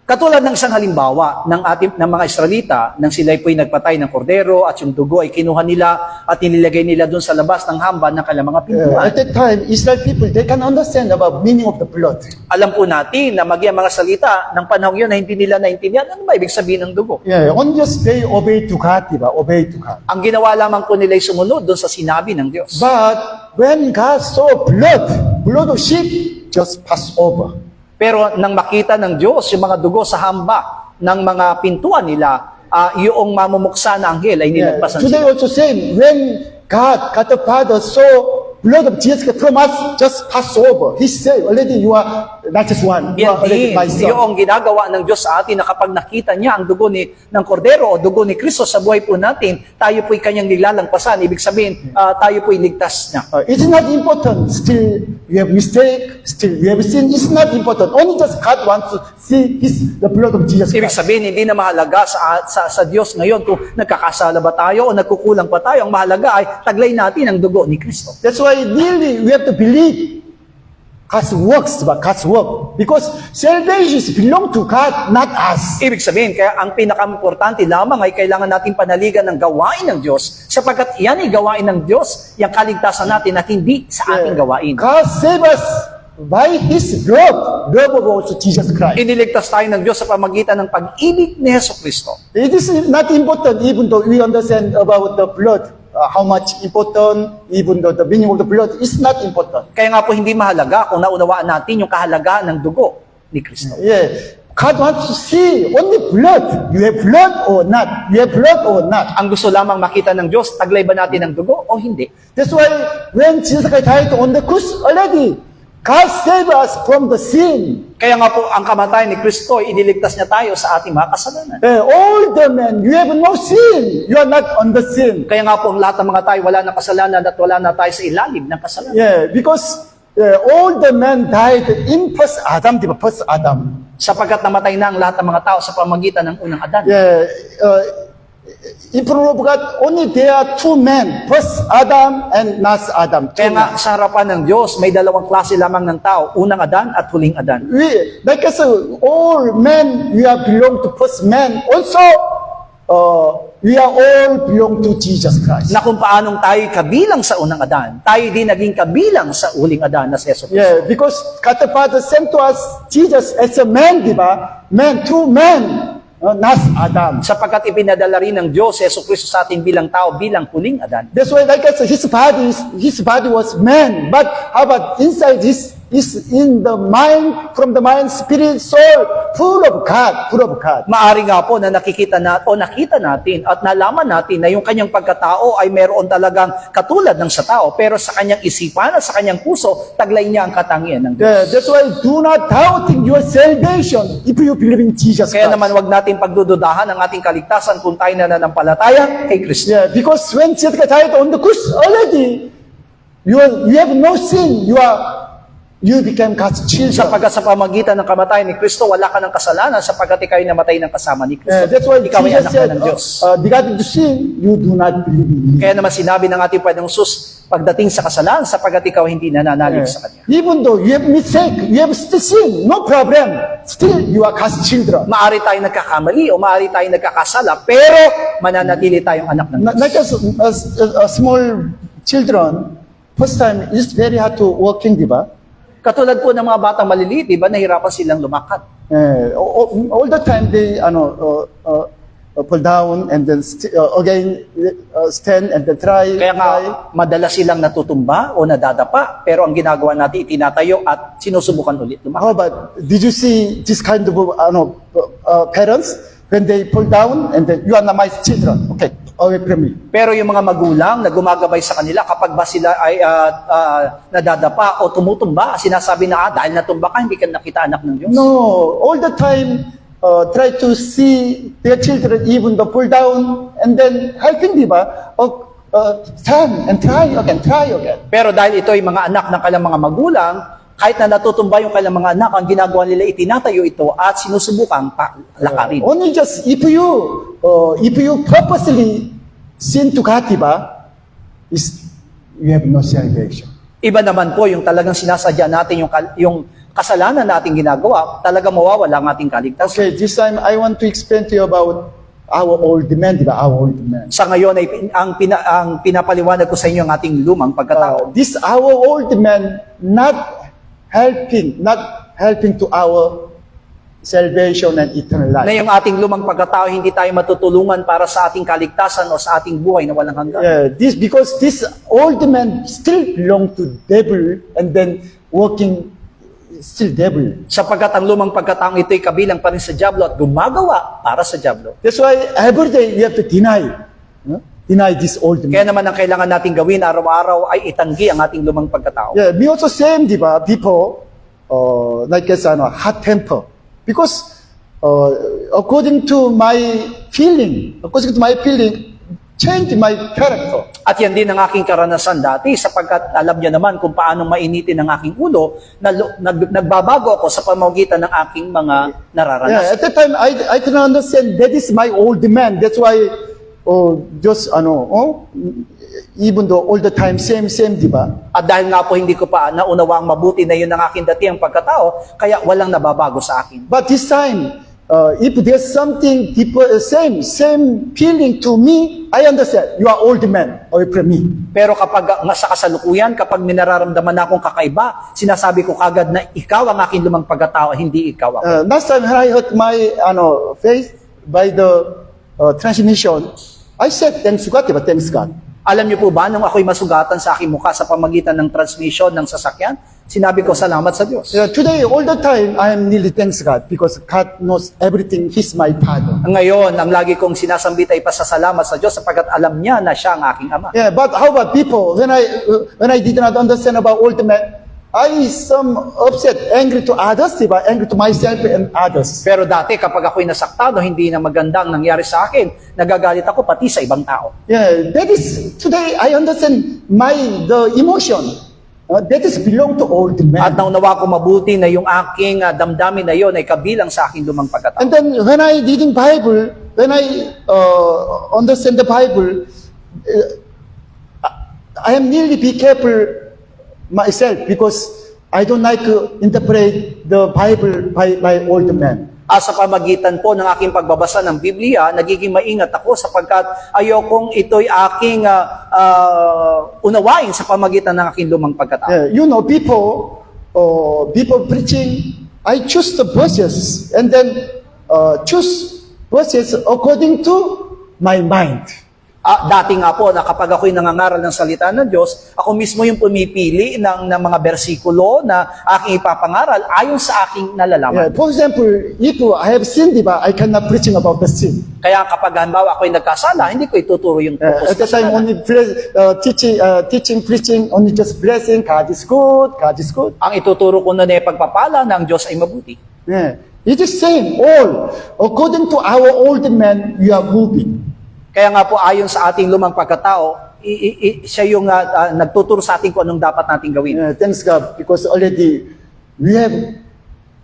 Katulad ng isang halimbawa ng mga Israelita nang sila po'y nagpatay ng kordero at yung dugo ay kinuha nila at inilagay nila doon sa labas ng hamba ng kanilang mga pintuan. At that time, Israel people, they can understand about meaning of the blood. Alam po natin na ang mga salita ng panahon yun na hindi nila naintindihan, ano ba ibig sabihin ng dugo? Yeah, on just they obey to God, diba? Obey to God. Ang ginawa lamang po nila ay sumunod doon sa sinabi ng Diyos. But when God saw blood of sheep just pass over. Pero nang makita ng Diyos yung mga dugo sa hamba ng mga pintuan nila, yung mamumuksa na anghel ay nilagpasan Today sila. also same, when God the Father saw blood of Jesus from us, just pass over. He said, already you are not just one, you are already my son. Yung ginagawa ng Diyos sa atin na kapag nakita niya ang dugo ng kordero o dugo ni Kristo sa buhay po natin, tayo po'y kanyang nilalangpasan. Ibig sabihin, tayo po'y ligtas niya. It's not important. Still, we have mistake. Still, we have sin. It's not important. Only just God wants to see the blood of Jesus Ibig Christ. sabihin, hindi na mahalaga sa Diyos ngayon kung nagkakasala ba tayo o nagkukulang pa tayo. Ang mahalaga ay taglay natin ang dugo ni Kristo. That's why really we have to believe God's works, God's work. Because salvation belong to God, not us. Ibig sabihin, kaya ang pinaka-importante lamang ay kailangan natin panaligan ng gawain ng Diyos sapagkat yan ay gawain ng Diyos, yung kaligtasan natin at hindi sa ating gawain. God save us by His love of also Jesus Christ. Iniligtas tayo ng Diyos sa pamagitan ng pag-ibig ni Hesus Kristo. It is not important even though we understand about the blood. How much important, even though the meaning of the blood is not important. Kaya nga po hindi mahalaga kung naunawaan natin yung kahalagaan ng dugo ni Kristo. Yeah. God wants to see only blood. You have blood or not? You have blood or not? Ang gusto lamang makita ng Diyos, taglay ba natin ng dugo o hindi? That's why when Jesus Christ died on the cross already, God saved us from the sin. Kaya nga po, ang kamatayan ni Kristo, iniligtas niya tayo sa ating mga kasalanan. All the men, you have no sin. You are not on the sin. Kaya nga po, ang lahat ng mga tayo, wala na kasalanan at wala na tayo sa ilalim ng kasalanan. Yeah, because all the men died in first Adam, the first Adam. Sapagkat namatay na ang lahat ng mga tao sa pamagitan ng unang Adan. Yeah, in front of God, only there are two men, first Adam and last Adam. Kaya nga, sa harapan ng Diyos, may dalawang klase lamang ng tao, unang Adan at huling Adan. Like I said, all men, we are belong to first man. Also, we are all belong to Jesus Christ. Na kung paanong tayo kabilang sa unang Adan, tayo din naging kabilang sa huling Adan na si Hesus Kristo. Yeah, because God the Father sent to us Jesus as a man, diba? Man, true man. not Adam. Sapagkat ipinadala rin ng Diyos si Jesucristo sa atin bilang tao, bilang huling Adan. That's why, like I said, his body was man. But how about inside is in the mind, from the mind, spirit, soul, full of God, full of God. Maari nga po na nakita natin at nalaman natin na yung kanyang pagkatao ay meron talagang katulad ng sa tao, pero sa kanyang isipan at sa kanyang puso, taglay niya ang katangian ng Diyos. Yeah, that's why do not doubting your salvation if you believe in Jesus Kaya Christ. naman wag natin pagdududahan ang ating kaligtasan kung tayo nananampalataya kay Kristo. Yeah, because when Jesus died on the cross already, you have no sin. You became God's children. Sapagkat sa pamagitan ng kamatayan ni Kristo, wala ka ng kasalanan sapagkat ikaw ay namatay ng kasama ni Kristo. That's why Ikaw ay Jesus anak said, na ng Diyos. regarding to sin, you do not believe in me. Kaya naman sinabi ng ating Panginoong Sus, pagdating sa kasalanan, sapagkat ikaw hindi nananalig sa Kanya. Even though you have mistake, you have still sin, no problem. Still, you are God's children. Maari tayong nagkakamali o maari tayong nagkakasala, pero mananatili tayong anak ng Diyos. Not just small children, first time, it's very hard to walking, di ba? Katulad po ng mga batang maliliit, di ba, nahirapan silang lumakad. All the time they pull down and then again stand and then try. Kaya nga, madalas silang natutumba o nadadapa, pero ang ginagawa natin, itinatayo at sinusubukan ulit lumakad. How about, did you see this kind of parents when they pull down and then you are not my children, okay, away from me. Pero yung mga magulang na gumagabay sa kanila, kapag ba sila ay nadadapa o tumutumba, sinasabi na, dahil natumba ka, hindi ka nakita anak ng Diyos. No, all the time try to see their children even the pull down and then helping, di ba? Stand and try again. Pero dahil ito ay mga anak ng kanilang mga magulang, kahit na natutumba yung kanilang mga anak, ang ginagawa nila, itinatayo ito at sinusubukang lakarin. Only just if you purposely sin to God, di ba? You have no salvation. Iba naman po yung talagang sinasadya natin yung kasalanan nating ginagawa, talaga mawawala ang ating kaligtasan. Okay, this time I want to explain to you about our old man, di ba? Our old man. Sa ngayon ay ang pinapaliwanag ko sa inyo ang ating lumang pagkatao. This our old man not helping to our salvation and eternal life. Na yung ating lumang pagkatao, hindi tayo matutulungan para sa ating kaligtasan o sa ating buhay na walang hanggan. Yeah, because this old man still belong to devil and then working still devil. Sapagkat ang lumang pagkataong ito'y kabilang pa rin sa dyablo at gumagawa para sa dyablo. That's why every day you have to deny this old man. Kaya naman ang kailangan nating gawin araw-araw ay itanggi ang ating lumang pagkatao. Yeah, me also same, di ba? People like us, hot temper. Because according to my feeling, change my character. At yan din ang aking karanasan dati sapagkat alam niyo naman kung paano mainitin ang aking ulo na nagbabago ako sa pamamagitan ng aking mga nararanasan. Yeah, at that time I can understand that is my old man. That's why even though all the time same, di ba? At dahil nga po hindi ko pa naunawang mabuti na yun ang aking datihang pagkatao, kaya walang nababago sa akin. But this time, if there's something deeper, same feeling to me, I understand. You are old man away from me. Pero kapag sa kasalukuyan, kapag minararamdaman na akong kakaiba, sinasabi ko kagad na ikaw ang aking lumang pagkatao, hindi ikaw ako. Last time when I heard my faith by the transmission, I said thanks God, diba? Thanks God. Alam niyo po ba, nung ako'y masugatan sa aking mukha sa pamagitan ng transmission ng sasakyan, sinabi ko salamat sa Diyos. Today, all the time, I am really thanks God because God knows everything. He's my Father. Ngayon, ang lagi kong sinasambit ay pasasalamat sa Diyos sapagkat alam niya na siya ang aking Ama. Yeah, but how about people? When I did not understand about old man, I some upset, angry to others, diba? Angry to myself and others. Pero dati, kapag ako'y nasaktado, hindi na magandang nangyari sa akin, nagagalit ako pati sa ibang tao. Yeah, that is, today I understand the emotion. That is belong to old man. At naunawa ko mabuti na yung aking damdamin na yon ay kabilang sa aking lumang pagkatao. And then when I reading Bible, when I understand the Bible, I am really be careful myself because I don't like to interpret the Bible by old man. Sa pamagitan po ng aking pagbabasa ng Biblia, nagiging maingat ako sapagkat ayokong ito'y aking unawain sa pamagitan ng aking lumang pagkatao. Yeah, people preaching, I choose the verses and then choose verses according to my mind. Dati nga po na kapag ako'y nangangaral ng salita ng Diyos, ako mismo yung pumipili ng mga bersikulo na aking ipapangaral ayon sa aking Yeah, nalalaman. for example, if I have sinned, I cannot preaching about the sin. Kaya kapag halimbawa ako'y nagkasala, hindi ko ituturo yung tungkol At the sa time, kasalanan. only teaching, preaching, only just blessing. God is good. God is good. Ang ituturo ko na ay pagpapala ng Diyos ay mabuti. Yeah. It is same all according to our old man. We are moving. Kaya nga po ayon sa ating lumang pagkatao, siya yung nagtuturo sa atin kung anong dapat nating gawin. Thanks God, because already we have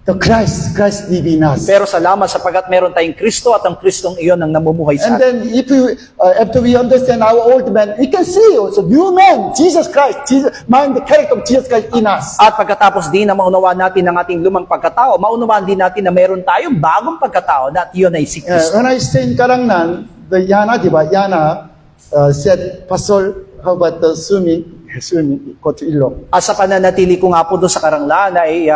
the Christ live in us. Pero salamat sapagkat meron tayong Kristo at ang Kristong iyon ang namumuhay sa And atin. then if we, after we understand our old man, we can see also new man, Jesus Christ, mind the character of Jesus Christ in us. At pagkatapos din na maunawaan natin ang ating lumang pagkatao, maunawaan din natin na meron tayong bagong pagkatao na at iyon ay si Kristo. When I stay in Karangnan, the Yana, diba? Yana said, Pastor, how about the swimming, go to Ilog. At sa pananatili ko nga po doon sa Karanglan ay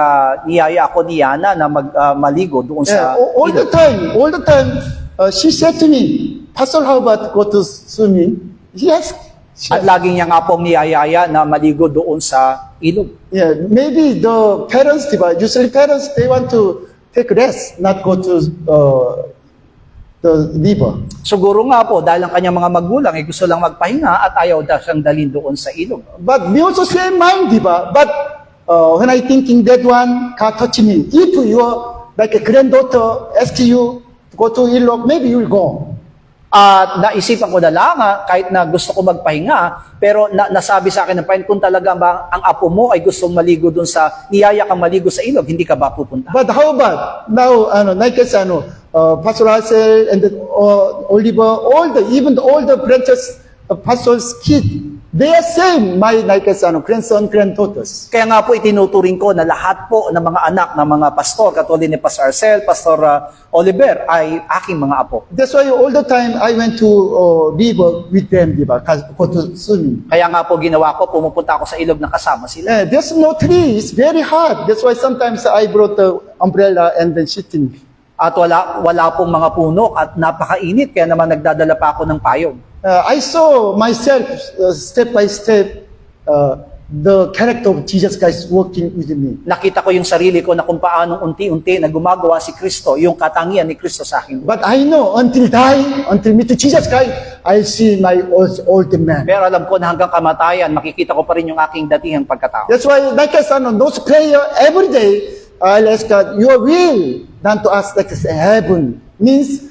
niyaya ako ni Yana na maligo doon sa All the time, she said to me, Pastor, how about go to swimming? Yes. At lagi niya nga pong niyayaya na maligo doon sa ilog. Yeah, maybe the parents, diba? Usually parents, they want to take rest, not go to the river. Siguro nga po, dahil ang kanyang mga magulang ay gusto lang magpahinga at ayaw daw siyang dalhin doon sa ilog. But we also same mind, diba? But when I thinking that one, God touch me. If you are like a granddaughter ask you to go to Ilog, maybe you will go. At naisipan ko na lang, kahit na gusto ko magpahinga, pero nasabi sa akin ng Panginoon, kung talaga ba ang apo mo ay gustong maligo doon sa, niyaya kang maligo sa ilog, hindi ka ba pupunta? But how about now, like Pastor Russell and then Oliver, even all the branches of Pastor's kid, they are same, my grandson, granddaughters. Kaya nga po itinuturing ko na lahat po ng mga anak ng mga pastor, katulad ni Pastor Arcel, Pastor Oliver, ay aking mga apo. That's why all the time I went to river with them, diba? Go to swimming. Kaya nga po ginawa ko, pumupunta ako sa ilog na kasama sila. There's no tree, it's very hot. That's why sometimes I brought the umbrella and then sitting. At wala pong mga puno at napakainit, kaya naman nagdadala pa ako ng payong. I saw myself step by step the character of Jesus Christ working with me. Nakita ko yung sarili ko na kung paano unti-unti na gumagawa si Kristo, yung katangian ni Kristo sa akin. But I know until meet Jesus Christ, I see my old man. Pero alam ko na hanggang kamatayan, makikita ko pa rin yung aking datihang pagkatao. That's why, like I said, those prayer every day, I'll ask God, your will done to us like heaven. Means,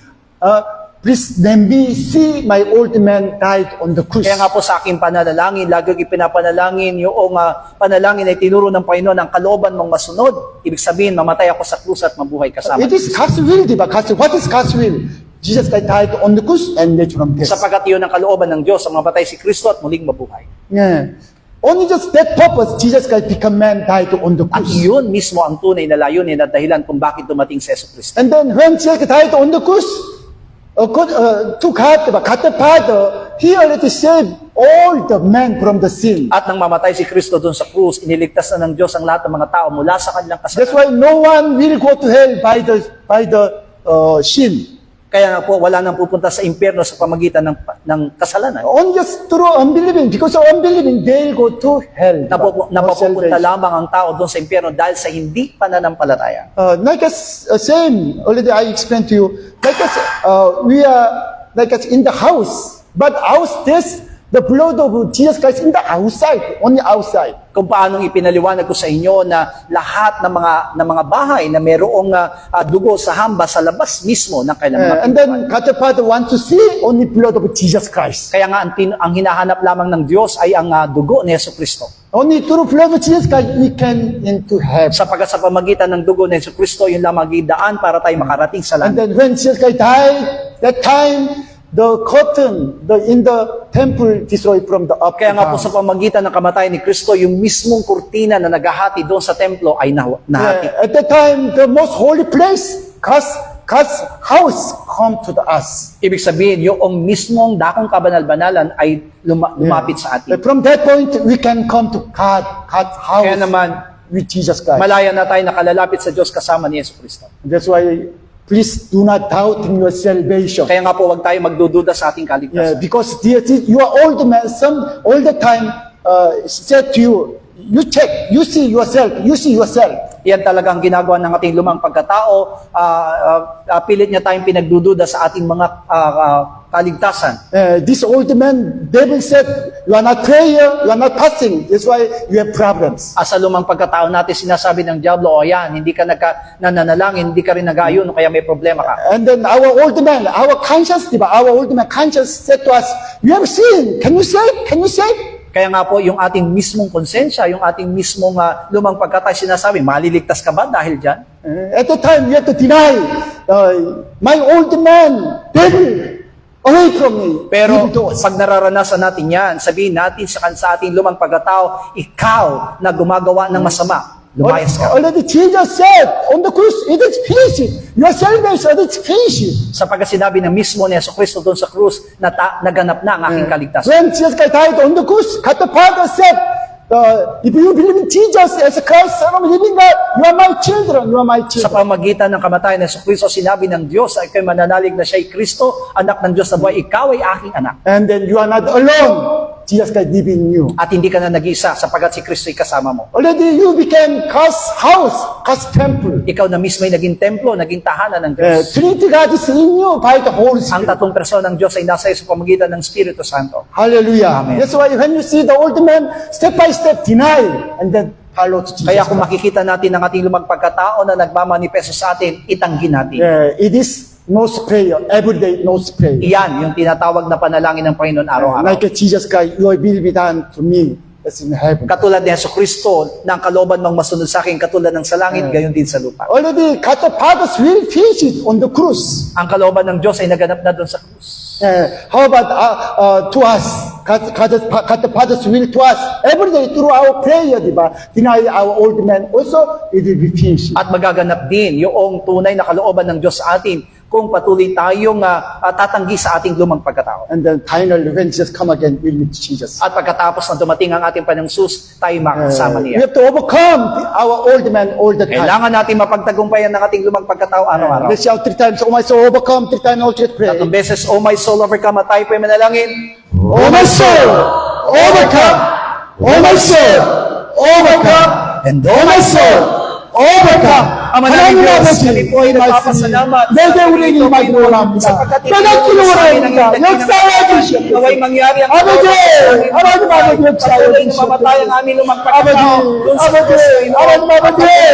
please let me see my old man died on the cross. Kaya nga po sa aking pananalangin, lagi kong ipinapanalangin yung panalangin ay tinuro ng Panginoon ang kalooban mong masunod. Ibig sabihin, mamatay ako sa krus at mabuhay kasama. It is God's will, diba? What is God's will? Jesus Christ died on the cross and rose from death. Sapagkat yun ang kalooban ng Diyos, ang mamatay si Kristo at muling mabuhay. Yeah. Only just that purpose, Jesus Christ become man, died on the At cross. yun mismo ang tunay na layunin at dahilan kung bakit dumating si Yesu Kristo. And then when Jesus died on the cross, to God the Father, He already saved all the men from the sin. At nang mamatay si Kristo doon sa krus, iniligtas na ng Diyos ang lahat ng mga tao mula sa kanilang That's kasalanan. why no one will go to hell by the sin. Kaya nga po, wala nang pupunta sa impyerno sa pamagitan ng kasalanan. Only just through unbelieving. Because of unbelieving, they'll go to hell. Napupunta lamang ang tao doon sa impyerno dahil sa hindi pananampalataya. Like us, same, already I explained to you, like us, we are like us in the house, but ours, the blood of Jesus Christ in the outside, only outside. Kung paanong ipinaliwanag ko sa inyo na lahat ng mga bahay na mayroong dugo sa hamba sa labas mismo ng kanilang mga And then God the Father wants to see only blood of Jesus Christ. Kaya nga ang hinahanap lamang ng Diyos ay ang dugo ni Yesu Kristo. Only through blood of Jesus Christ we can into heaven. Sapagkat sa pamagitan ng dugo ni Yesu Kristo, yun lamang gidaan para tayo makarating sa And langit. then when Jesus Christ died, that time the curtain in the temple destroyed from the up to Kaya nga po down. sa pamagitan ng kamatayan ni Kristo, yung mismong kurtina na naghahati doon sa templo ay nahati. At that time, the most holy place, God's house, come to us. Ibig sabihin, yung mismong dakong kabanal-banalan ay lumapit sa atin. From that point, we can come to God's house Kaya naman, with Jesus Christ. malaya na tayo nakalalapit sa Diyos kasama ni Yesu Kristo. That's why please do not doubt in your salvation. Kaya nga po, huwag tayo magdududa sa ating Yeah, kaligtasan. because you are old man, some all the time said to you, you check, you see yourself. Yan talagang ginagawa ng ating lumang pagkatao. Pilit niya tayong pinagdududa sa ating mga kaligtasan. This old man, devil said, you are not prayer, you are not fasting. That's why you have problems. Sa lumang pagkatao natin, sinasabi ng Diablo, o yan, hindi ka nananalangin, hindi ka rin nag-ayuno, kaya may problema ka. And then our old man conscience said to us, you have sinned. Can you save? Can you save? Kaya nga po, yung ating mismong konsensya, yung ating mismong lumang pagkatao, sinasabi, maliligtas ka ba dahil dyan? At the time, we have to deny, my old man, devil, away from me. Pero Give it to us. pag nararanasan natin yan, sabihin natin sa ating lumang pagkatao, ikaw na gumagawa ng masama, lumayas ka. Already Jesus said on the cross, it is finished. Your salvation, it is finished. Sapagkat sinabi ng mismo ni Jesucristo doon sa krus na naganap na ang aking kaligtasan. When Jesus Christ died on the cross, God the Father said, if you believe in Jesus as a Christ, Son of the living God, you are my children, you are my Sa children. pamamagitan ng kamatayan ng Jesucristo, sinabi ng Diyos ay kayo mananalig na siya ay Kristo, anak ng Diyos na buhay, ikaw ay aking anak. And then you are not alone. Jesus Christ live in you. At hindi ka na nag-isa sapagkat si Kristo ay kasama mo. Already you became God's house, God's temple. Ikaw na mismo ay naging templo, naging tahanan ng Diyos. Trinity God is in you by the Holy Ang Spirit. tatlong persona ng Diyos ay nasa iyo sa pamamagitan ng Espiritu Santo. Hallelujah. Amen. That's why when you see the old man, step by step deny and then follow to Jesus. Kaya kung makikita natin ang ating lumang pagkatao na nagmamanifesto sa atin, itanggi natin. It is no prayer, every day no prayer. Iyan yung tinatawag na panalangin ng Panginoon araw-araw. Like Jesus Christ, your will be done to me as in heaven. Katulad ni Jesucristo, na ang kalooban mong masunod sa akin, katulad ng sa langit, gayon din sa lupa. Already God the Father's will finished on the cross. Ang kalooban ng Diyos ay naganap na doon sa krus. How about to us? God the Father's will to us every day through our prayer, diba? Deny our old man. Also, it will be finished. At magaganap din yung tunay na kalooban ng Diyos sa atin kung patuloy tayong tatanggi sa ating lumang pagkatao. And then finally, when Jesus come again, we'll meet Jesus. At pagkatapos na dumating ang ating Panginoong Sus, tayo makasama We niya. have to overcome our old man all the time. Kailangan natin mapagtagumpayan ng ating lumang pagkatao araw-araw. Let's shout 3 times, oh my soul, overcome 3 times, all three pray. Tatlong beses, oh my soul, overcome, at tayo po'y manalangin. Oh my soul, overcome. Oh my soul, overcome. And Oh my soul, overcome. Ama namin Diyos, kami po ay nagpapasalamat. Sapagkat itinulong sa amin ang iyong dakilang naway mangyari ang patuloy na mamatay ang aming lumang pagkatao. Doon sa krus ay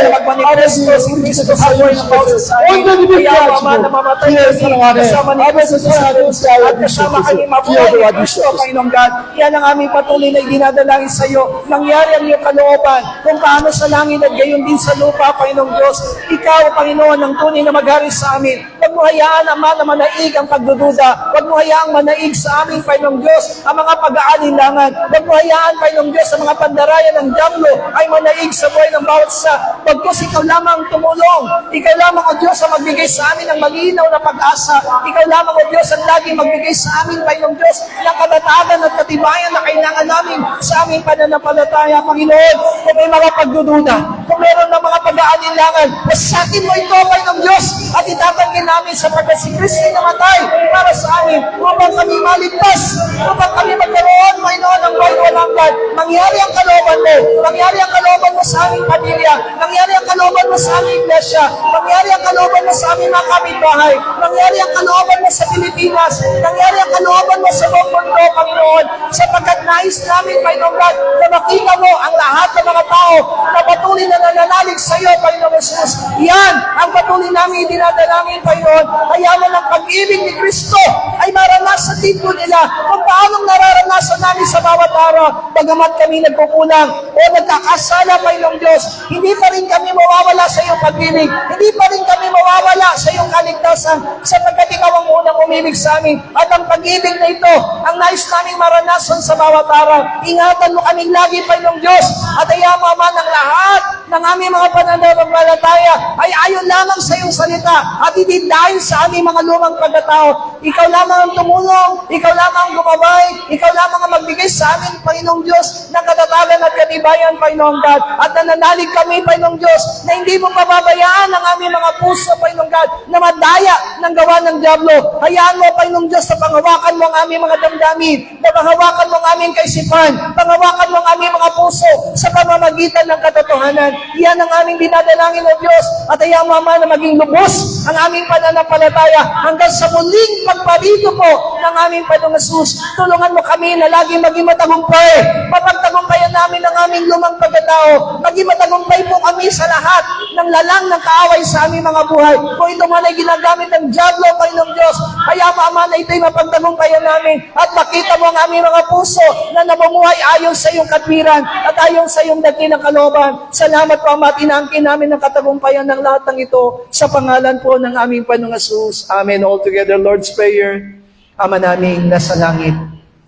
magmanifesto si Kristo sa buhay ng bawat sa amin. Kaya Ama na mamatay kami kasama ni Kristo sa krus at kasama kami mabuhay ni Kristo, Panginoong God. Yan ang aming patuloy na dinadalangin sa iyo. Mangyari ang iyong kalooban kung paano sa langit at gayon din sa lupa, Panginoong Diyos. Ikaw, Panginoon, ang tunay na mag-hari sa amin. Huwag mo hayaan, Ama, na manaig ang pagdududa. Huwag mo hayaang manaig sa amin, Panginoong Diyos, ang mga pag-aalinlangan. Huwag mo hayaan, Panginoong Diyos, ang mga pandarayan ng Diablo ay manaig sa buhay ng bawat isa. Pagkus ikaw lamang tumulong. Ikaw lamang, O Diyos, ang magbigay sa amin ng malinaw na pag-asa. Ikaw lamang, O Diyos, ang laging magbigay sa amin, Panginoong Diyos, ng katatagan at katibayan na kailangan namin sa aming pananampalataya, Panginoon. Kung may mga pagdududa, kung meron ng mga pag-aalinlangan, masakin mo ito, Panginoong Diyos, at itatanggi namin sapagkat si Kristo ay namatay para sa amin, upang kami maligtas, upang kami magkaroon, Panginoon, ng buhay walang hanggan. Mangyari ang kalooban mo, mangyari ang kalooban mo sa aming pamilya, mangyari ang kalooban mo sa aming iglesia, mangyari ang kalooban mo sa aming mga kapitbahay, mangyari ang kalooban mo sa Pilipinas, mangyari ang kalooban mo sa buong mundo, Panginoon, sapagkat nais namin, Panginoon God, na makita mo ang lahat ng mga tao na patuloy na nananalig sa iyo, Panginoon Jesus. Yan ang patuloy namin dinadalangin, Panginoon. Kaya mo ng pag-ibig ni Kristo ay maranasan din po nila kung paanong nararanasan namin sa bawat araw. Bagamat kami nagkukulang o nagkakasala, Panginoong Diyos, hindi pa rin kami mawawala sa iyong pag-ibig. Hindi pa rin kami mawawala sa iyong kaligtasan sapagkat ikaw ang unang umibig sa amin. At ang pag-ibig na ito, ang nais naming maranasan sa bawat araw. Ingatan mo kaming lagi, Panginoong Diyos, at ayaw mo, Ama, ng lahat ng aming mga pananampalataya ay ayon lamang sa iyong salita at hindi dahil sa aming mga lumang pagkatao. Ikaw lamang ang tumulong, ikaw lamang ang gumabay, ikaw lamang ang magbigay sa amin, Panginoong Diyos, ng katatagan at katibayan, Panginoong God. At nananalig kami, Panginoong Diyos, na hindi mo pababayaan ang aming mga puso, Panginoong God, na madaya ng gawa ng Diablo. Hayaan mo, Panginoong Diyos, na panghawakan mo ang aming mga damdamin, na panghawakan mo ang aming kaisipan, panghawakan mo ang aming mga puso sa pamamagitan ng katotohanan. Iyan ang aming dinadalangin, O Diyos, at hayaan mo, Ama, na maging lubos ang aming pananampalataya hanggang sa muling pagparito po ng aming Panginoong Jesus. Tulungan mo kami na lagi maging matagumpay. Mapagtagumpayan namin ang aming lumang pagkatao. Maging matagumpay po kami sa lahat ng lalang ng kaaway sa aming mga buhay. Kung ito man ay ginagamit ng Diablo, Panginoong Diyos, hayaan mo, Ama, na ito'y mapagtagumpayan namin at makita mo ang aming mga puso na namumuhay ayon sa iyong katwiran at ayon sa iyong dakilang kalooban. Salamat po, Ama, at inaangkin namin ang katagumpayan ng lahat ng ito sa pangalan po ng aming Panginoong Jesus. Amen. All together, Lord's Prayer. Ama naming nasa langit,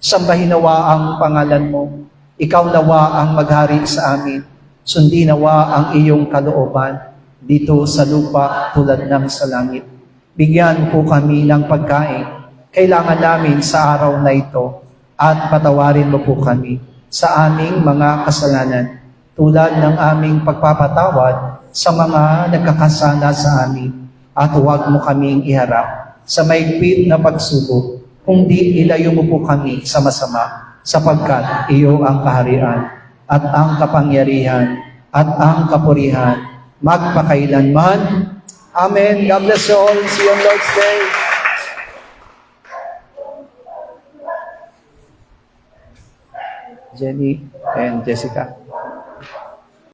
sambahin nawa ang pangalan mo. Ikaw nawa ang maghari sa amin. Sundin nawa ang iyong kalooban dito sa lupa tulad ng sa langit. Bigyan po kami ng pagkain kailangan namin sa araw na ito at patawarin mo po kami sa aming mga kasalanan tulad ng aming pagpapatawad sa mga nagkakasala sa amin at huwag mo kaming iharap sa maigpit na pagsubok, kundi ilayo mo po kami sa masama, sapagkat iyo ang kaharian at ang kapangyarihan at ang kapurihan magpakailanman. Amen. God bless you all. See you on Lord's Day. Jenny and Jessica.